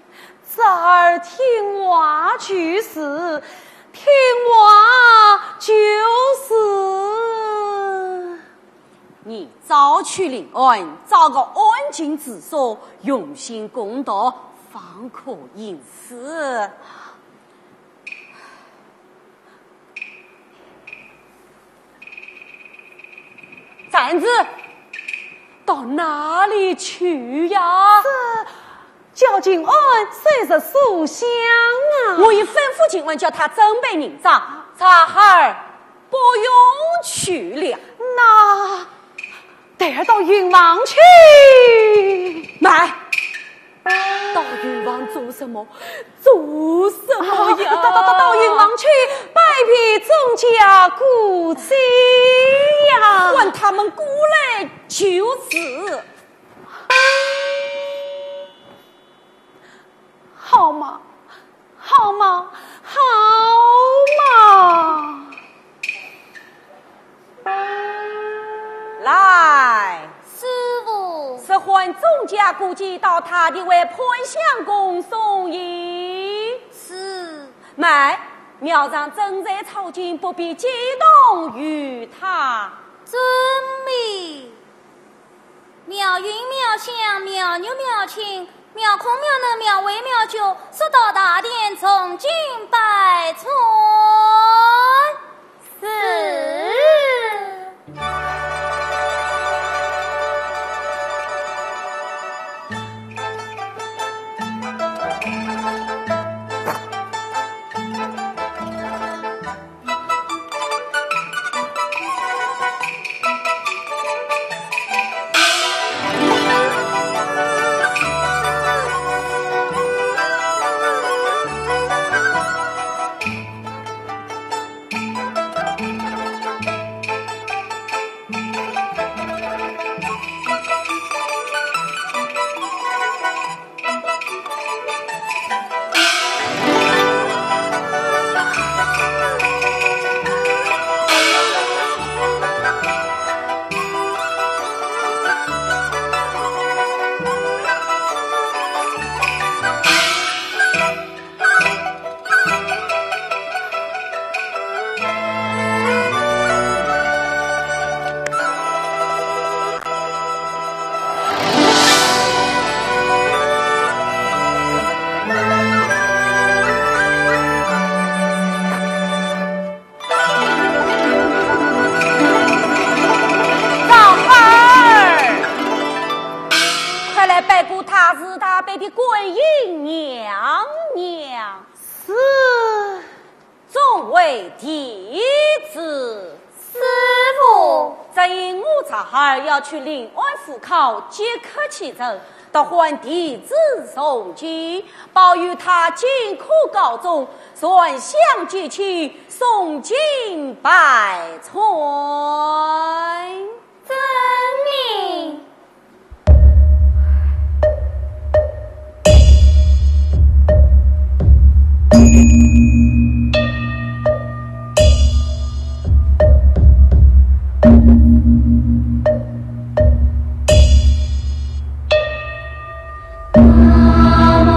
C: 侄儿听话去事，听话就是。
A: 你早去临安，找个安静之所，用心公道，方可应事。站子，到哪里去呀？
C: 叫金安谁是属相啊？
A: 我已吩咐金安叫他准备人账，查孩儿不用去了。
C: 那得到云王去。
A: 买，到云王做什么？做什么呀？
C: 到云王去拜别钟家故妻呀！
A: 唤他们过来就是
C: 好吗？好吗？好吗？
A: 来，
B: 师傅，
A: 是唤钟家估计到他的为潘相公送礼。
B: 是。
A: 买，庙上正在抄经，不必激动于他。
B: 遵命。妙云妙香妙牛妙清妙空妙能妙微妙酒，速到大殿从军拜春。是。
A: 的观音娘娘
C: 是
A: 众位弟子。
B: 师傅，
A: 这一我查孩要去临安府考接客启程，到还弟子送机，报与他尽可告终，算相聚去送进拜传。
B: 遵命。
D: 南无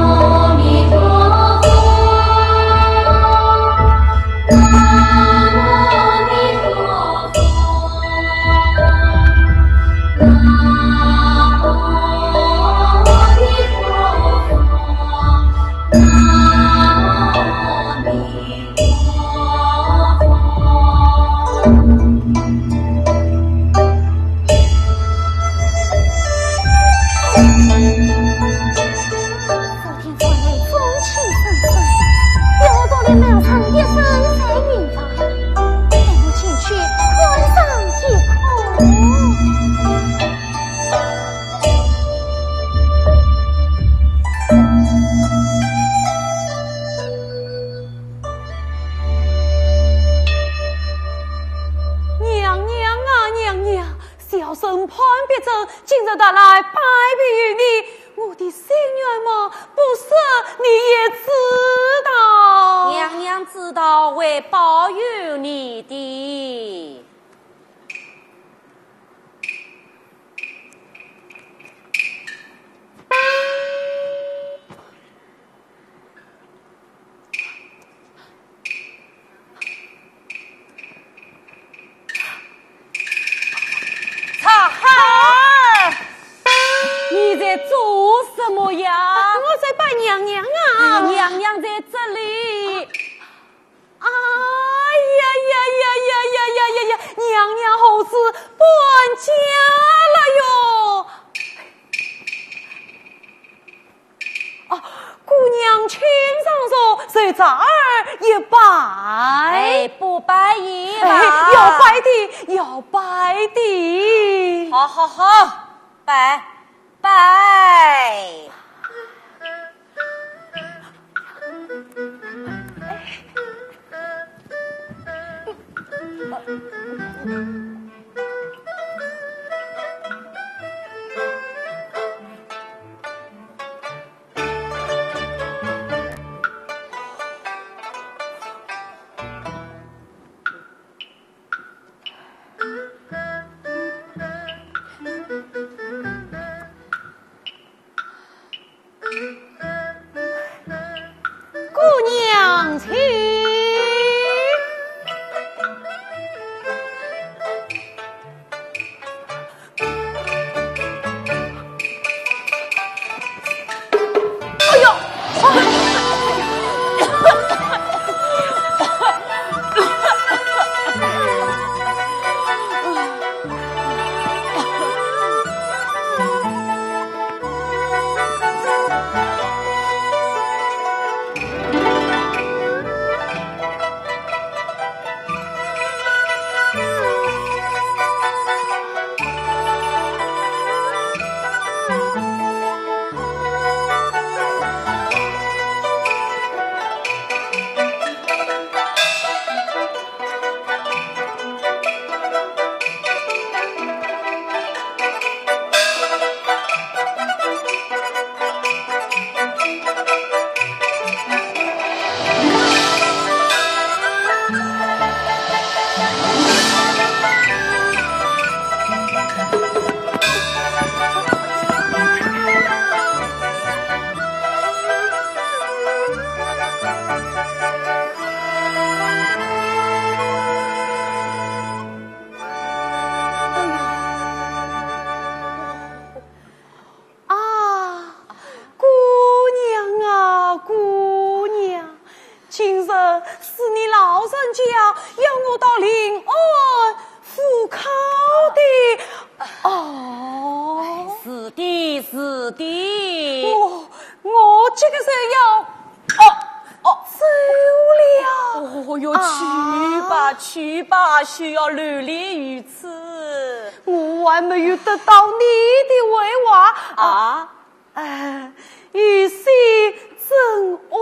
A: 做什么呀？
C: 我在拜娘娘啊！
A: 娘娘在这里。
C: 哎呀呀呀呀呀呀呀呀！娘娘何时搬家了哟？啊，姑娘请上说，随咱儿一拜。
A: 哎，不拜一了，
C: 要拜的，要拜的。
A: 好好好，拜拜。
C: 姑娘请。哎呦！
A: 是的，
C: 我这个是要走了。
A: 哦哟，去吧，需要留恋于此。
C: 我还没有得到你的委话
A: 啊！
C: 于是怎安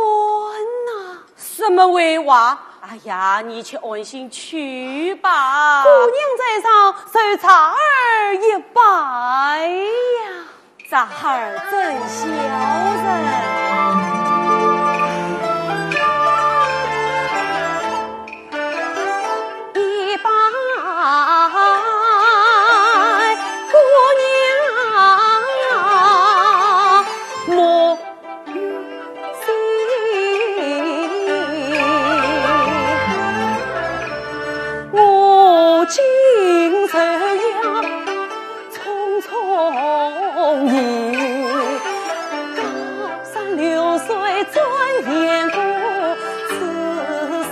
C: 呐？
A: 什么委话？哎呀，你去安心去吧。
C: 姑娘在上，受茶儿一拜呀。
A: 茶儿真小人。
C: 今这样匆匆一高山流水转眼过，此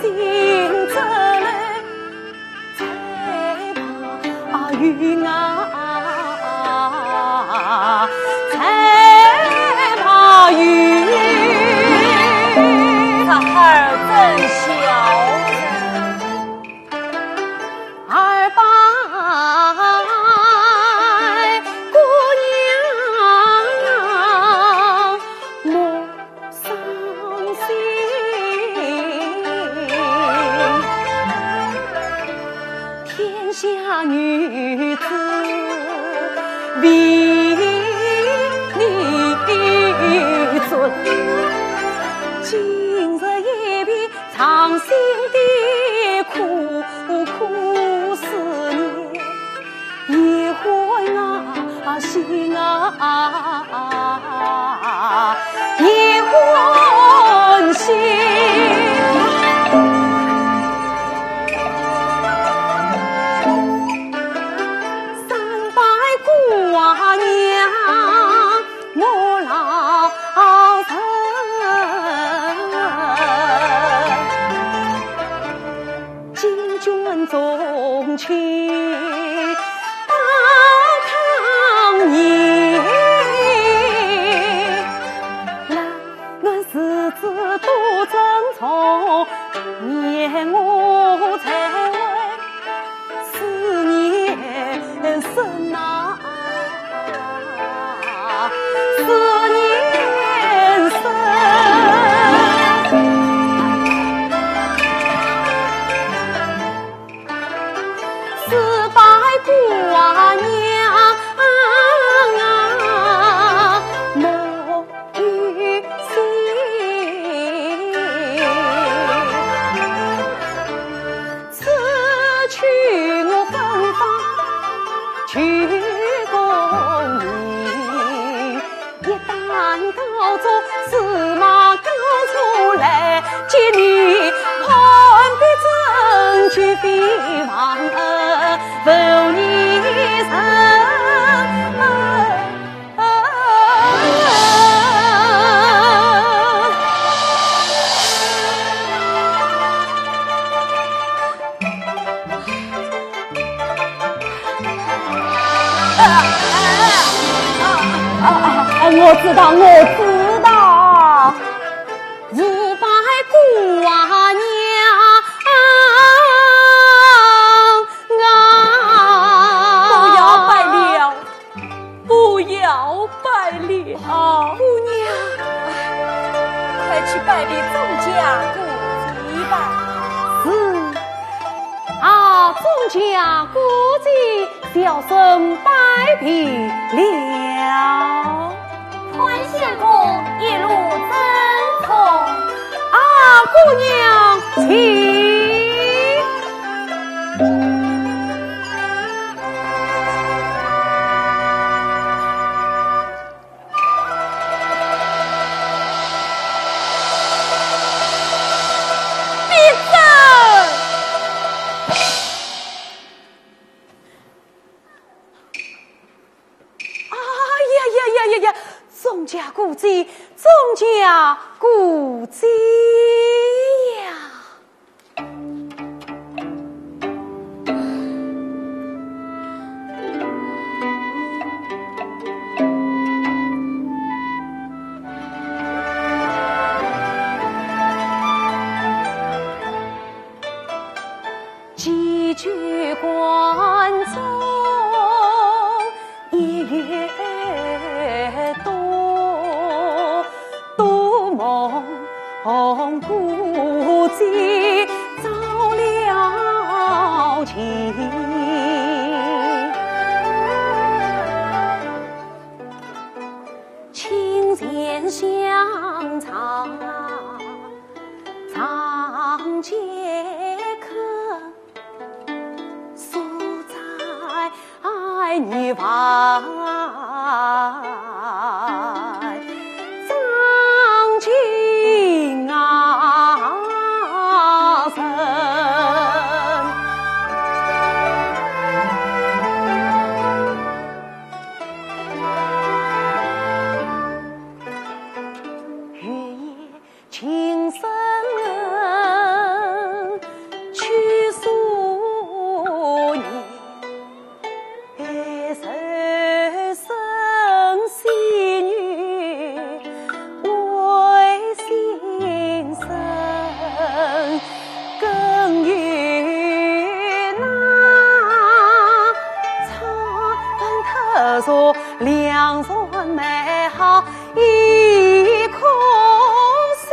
C: 心这来才怕云才怕云。
A: 他儿真小人。
C: 二拜姑娘莫伤心，天下女子为你尊，今日一笔长心的苦一婚心一婚心。三拜姑娘，我去大唐年，乱世子多争宠，念我才为思念深啊，思念深。四百姑娘莫于心，此去我芬芳去功名，一旦到中司马刚出来接你，判别证据非忘负你身。我知道，五百姑娘
B: 不要拜了，不要拜了，姑娘，快去拜礼众家姑祭吧。
C: 众家姑祭，小孙拜礼了。
B: 潘县公一路珍宠，
C: 姑娘请。众家姑祭，众家姑祭呀！几句观众一月红姑祭遭了情，琴弦相唱唱皆可，诉在你怀。两双美好一颗心，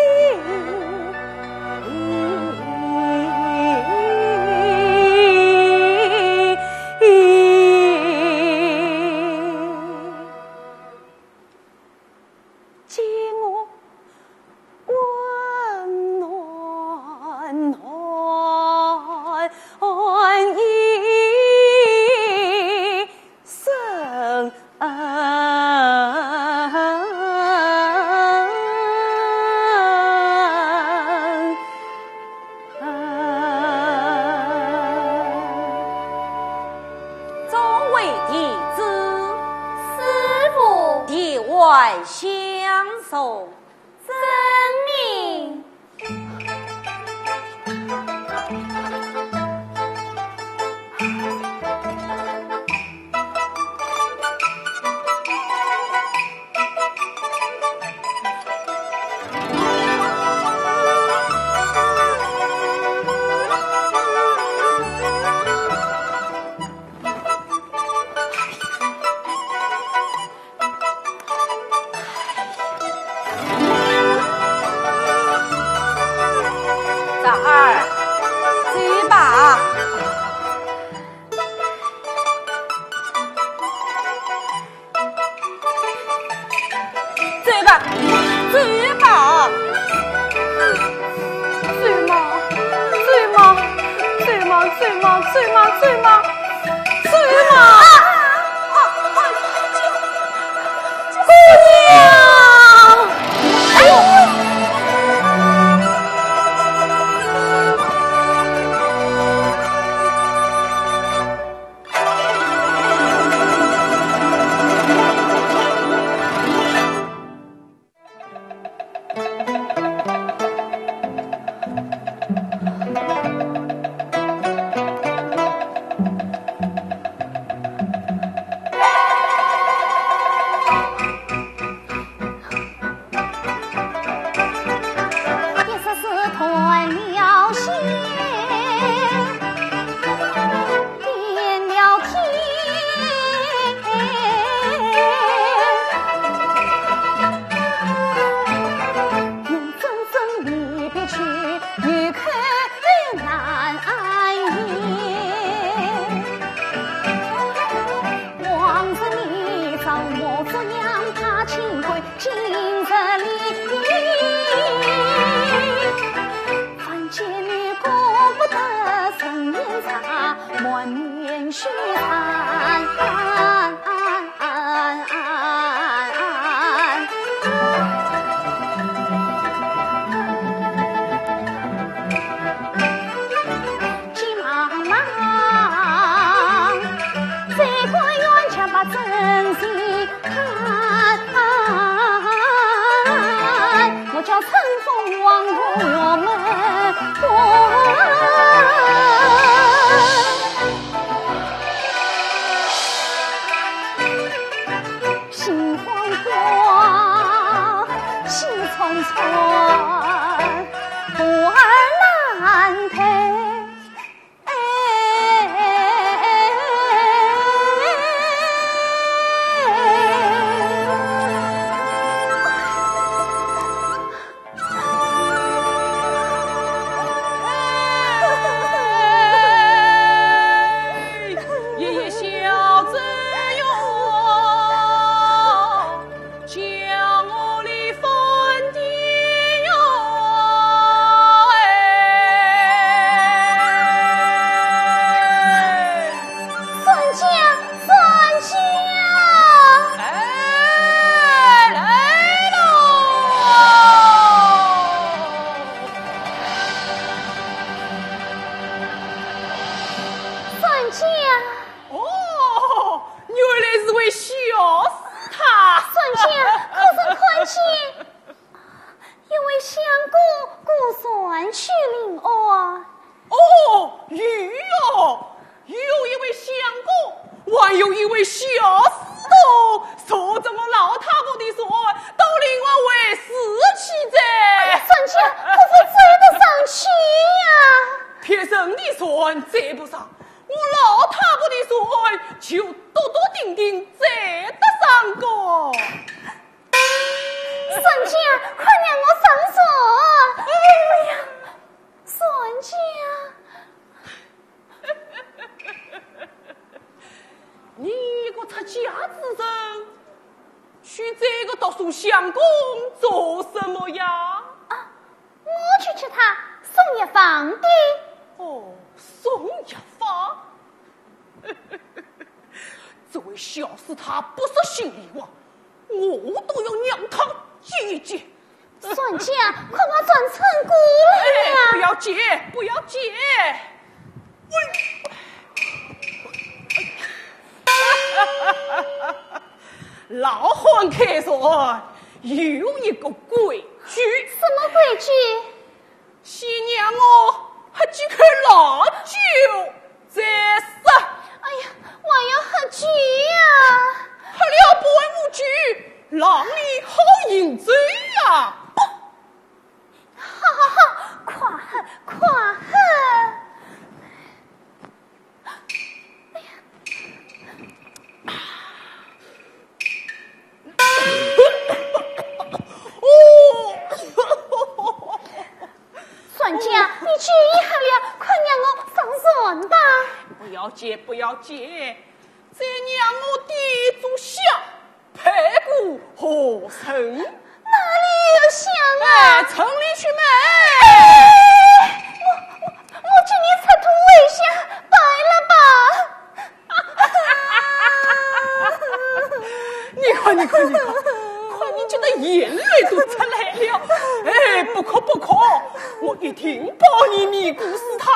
C: 借我温暖暖意。
B: 相送真命。
C: 长儿，嘴巴。嘴巴，嘴巴，嘴嘛，嘴嘛，嘴嘛，嘴嘛，嘴嘛，嘴嘛，嘴嘛。姑娘，哎呦！
D: 老汉客说有一个规矩，
B: 什么规矩？
D: 新娘还只喝老酒再杀。
B: 哎呀，我要喝酒呀！
D: 喝了半亩酒，让你好饮醉呀！
B: 好好好，快喝快喝！
D: 接，不要接，这让我地主下排骨何成？
B: 哪里有香啊？
D: 城里去买。
B: 我今年赤兔为香，白了吧？
D: 你看，你这个眼泪都出来了。哎，不可，我一定帮你弥补死他。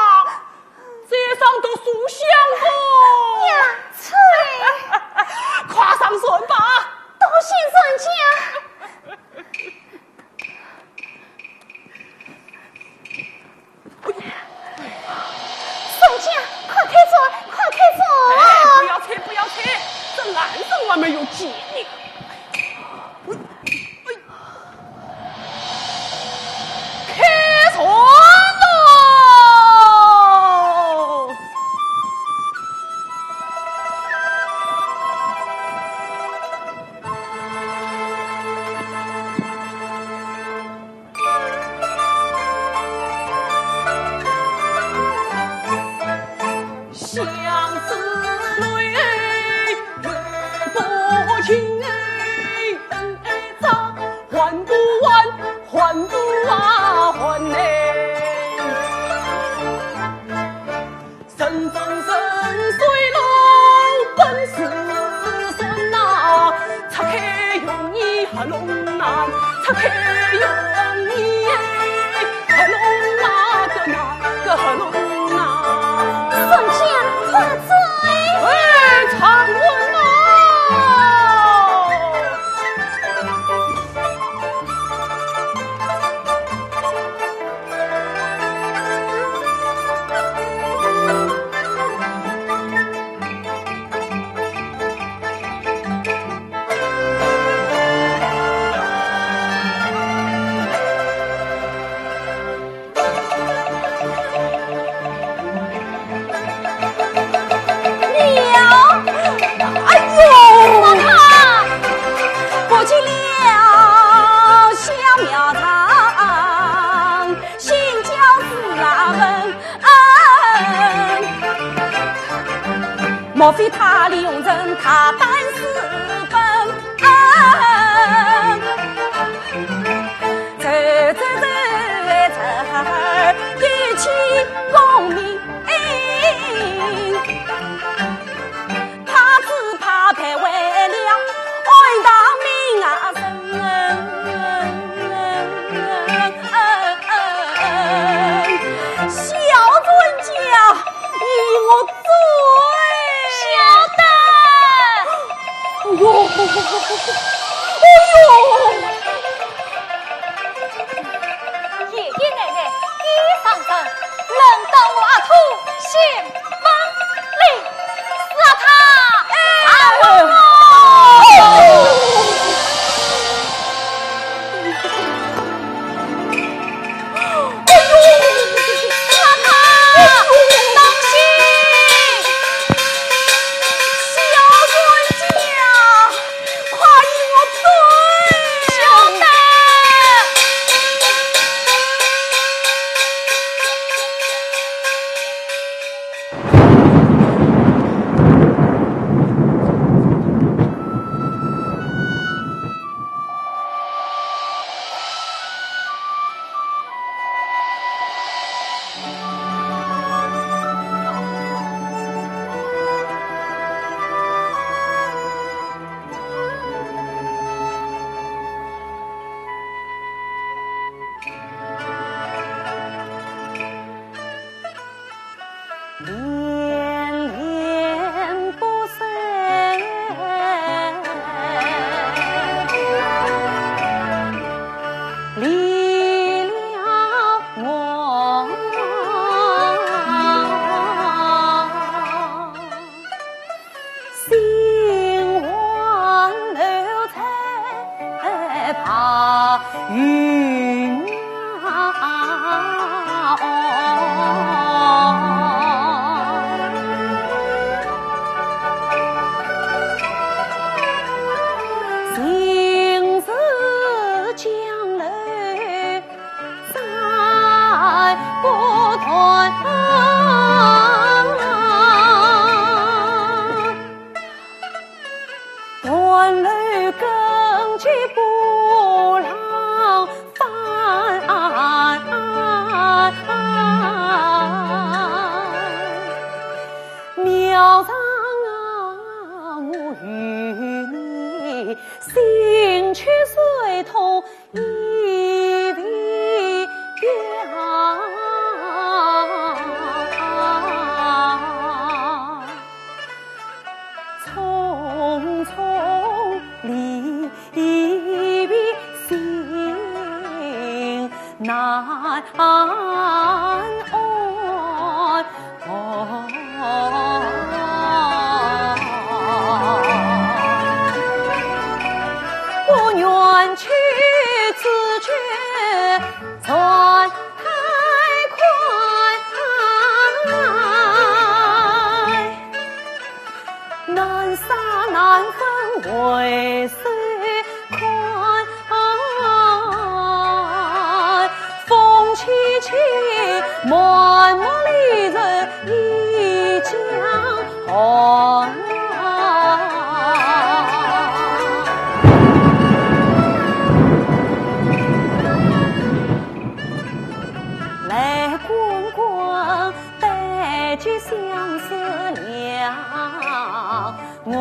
D: 这上头书香过。
B: 呀，翠，
D: 夸上算吧，
B: 多谢尊家。孙家，快开坐，快开坐！
D: 哎，不要拆，这男生还没有见你。开船喽！相思泪不尽哎，早还不完，还不完还哎，生风生水喽，本是孙呐，拆开容易合拢难，拆开容易合拢那个那个合拢难。
B: 孙家，快醉！
D: 哎，长问啊！
A: 莫非他利用人，他单私奔？走，一起共鸣。他只怕配为了爱当命啊生。小尊家，以我罪。哎呦！
B: 爷爷奶奶一上阵，轮到我阿兔先锋里，是他阿龙。
A: 难我愿去自觉转太快，难杀难分为谁宽？风凄凄，漫漫离人一江红。泪滚滚，带去相思凉。我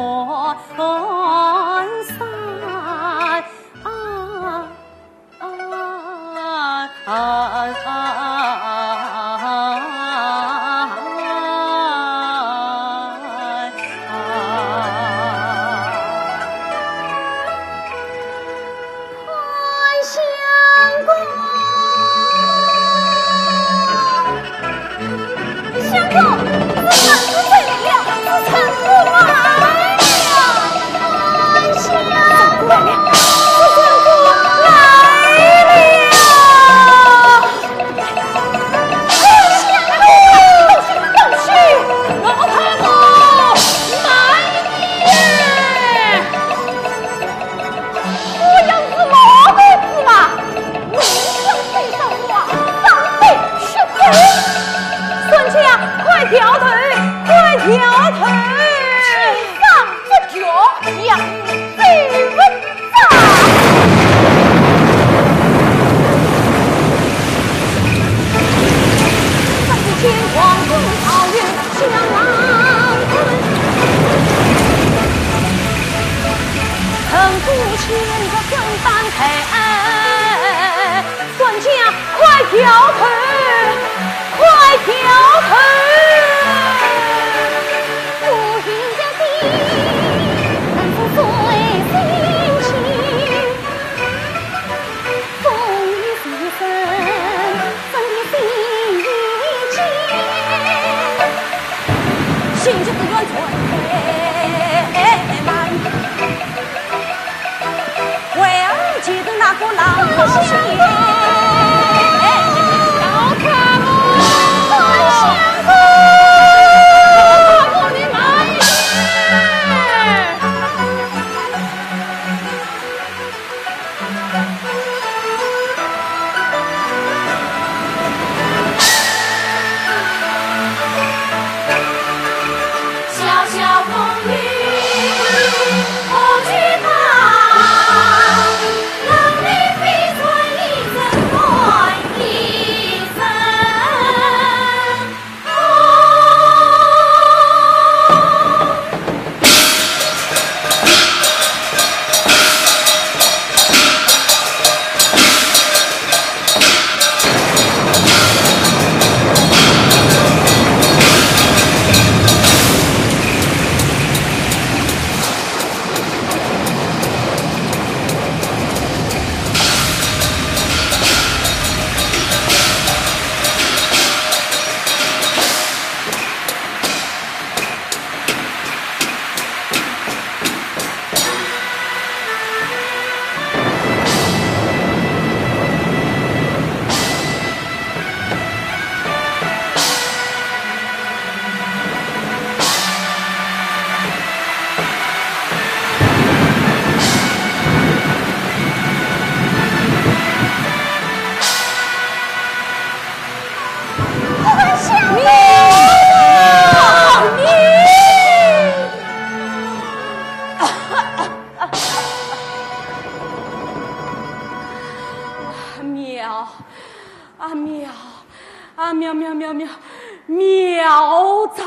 A: 山苗长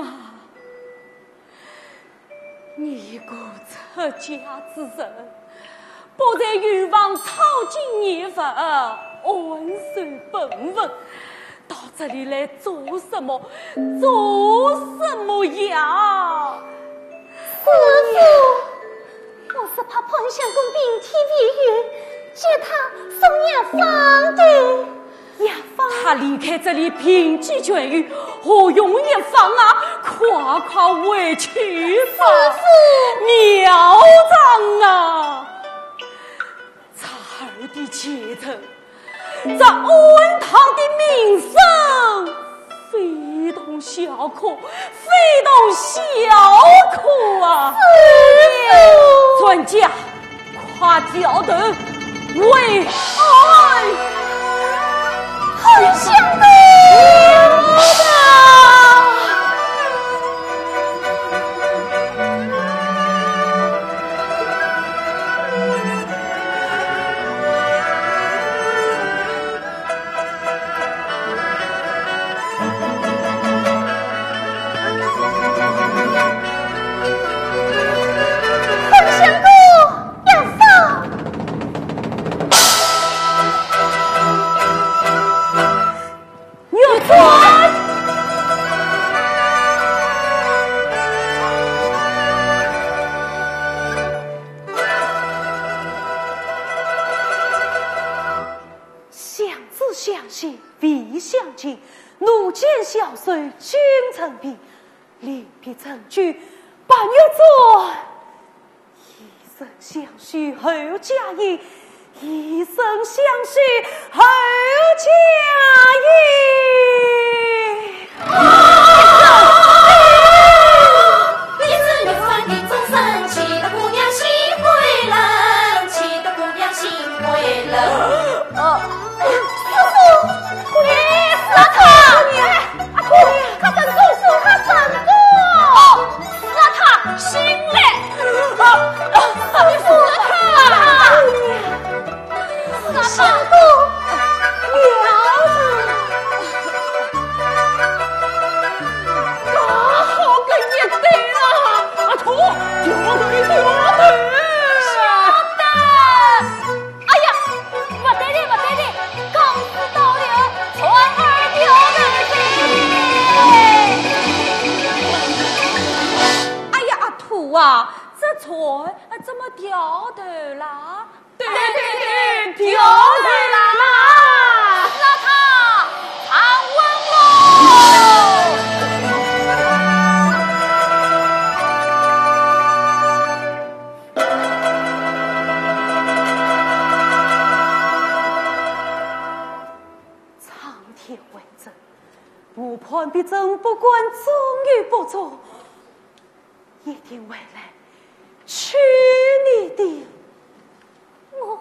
A: 啊，你一个出家之人，不在欲望操尽一份，安守本分，到这里来做什么？做什么呀？
B: 师父，我是怕彭相公病体未愈，借他送娘放的。
C: 他离开这里平居绝育，何用一方啊？夸夸委屈吧，苗长啊！查儿的前程，这恩堂的名声，非同小可，非同小可啊！专家，夸教得为爱。
B: 很想的。
C: 相惜必相亲，怒见小岁君臣比，离别成句半月做，一生相许后嫁衣，一生相许后嫁衣。
A: 怎么掉头啦？
D: 对，掉头啦！
B: 老太，常问喽。
C: 苍天为证，我判必真不管忠与不忠，一定回来娶你的我。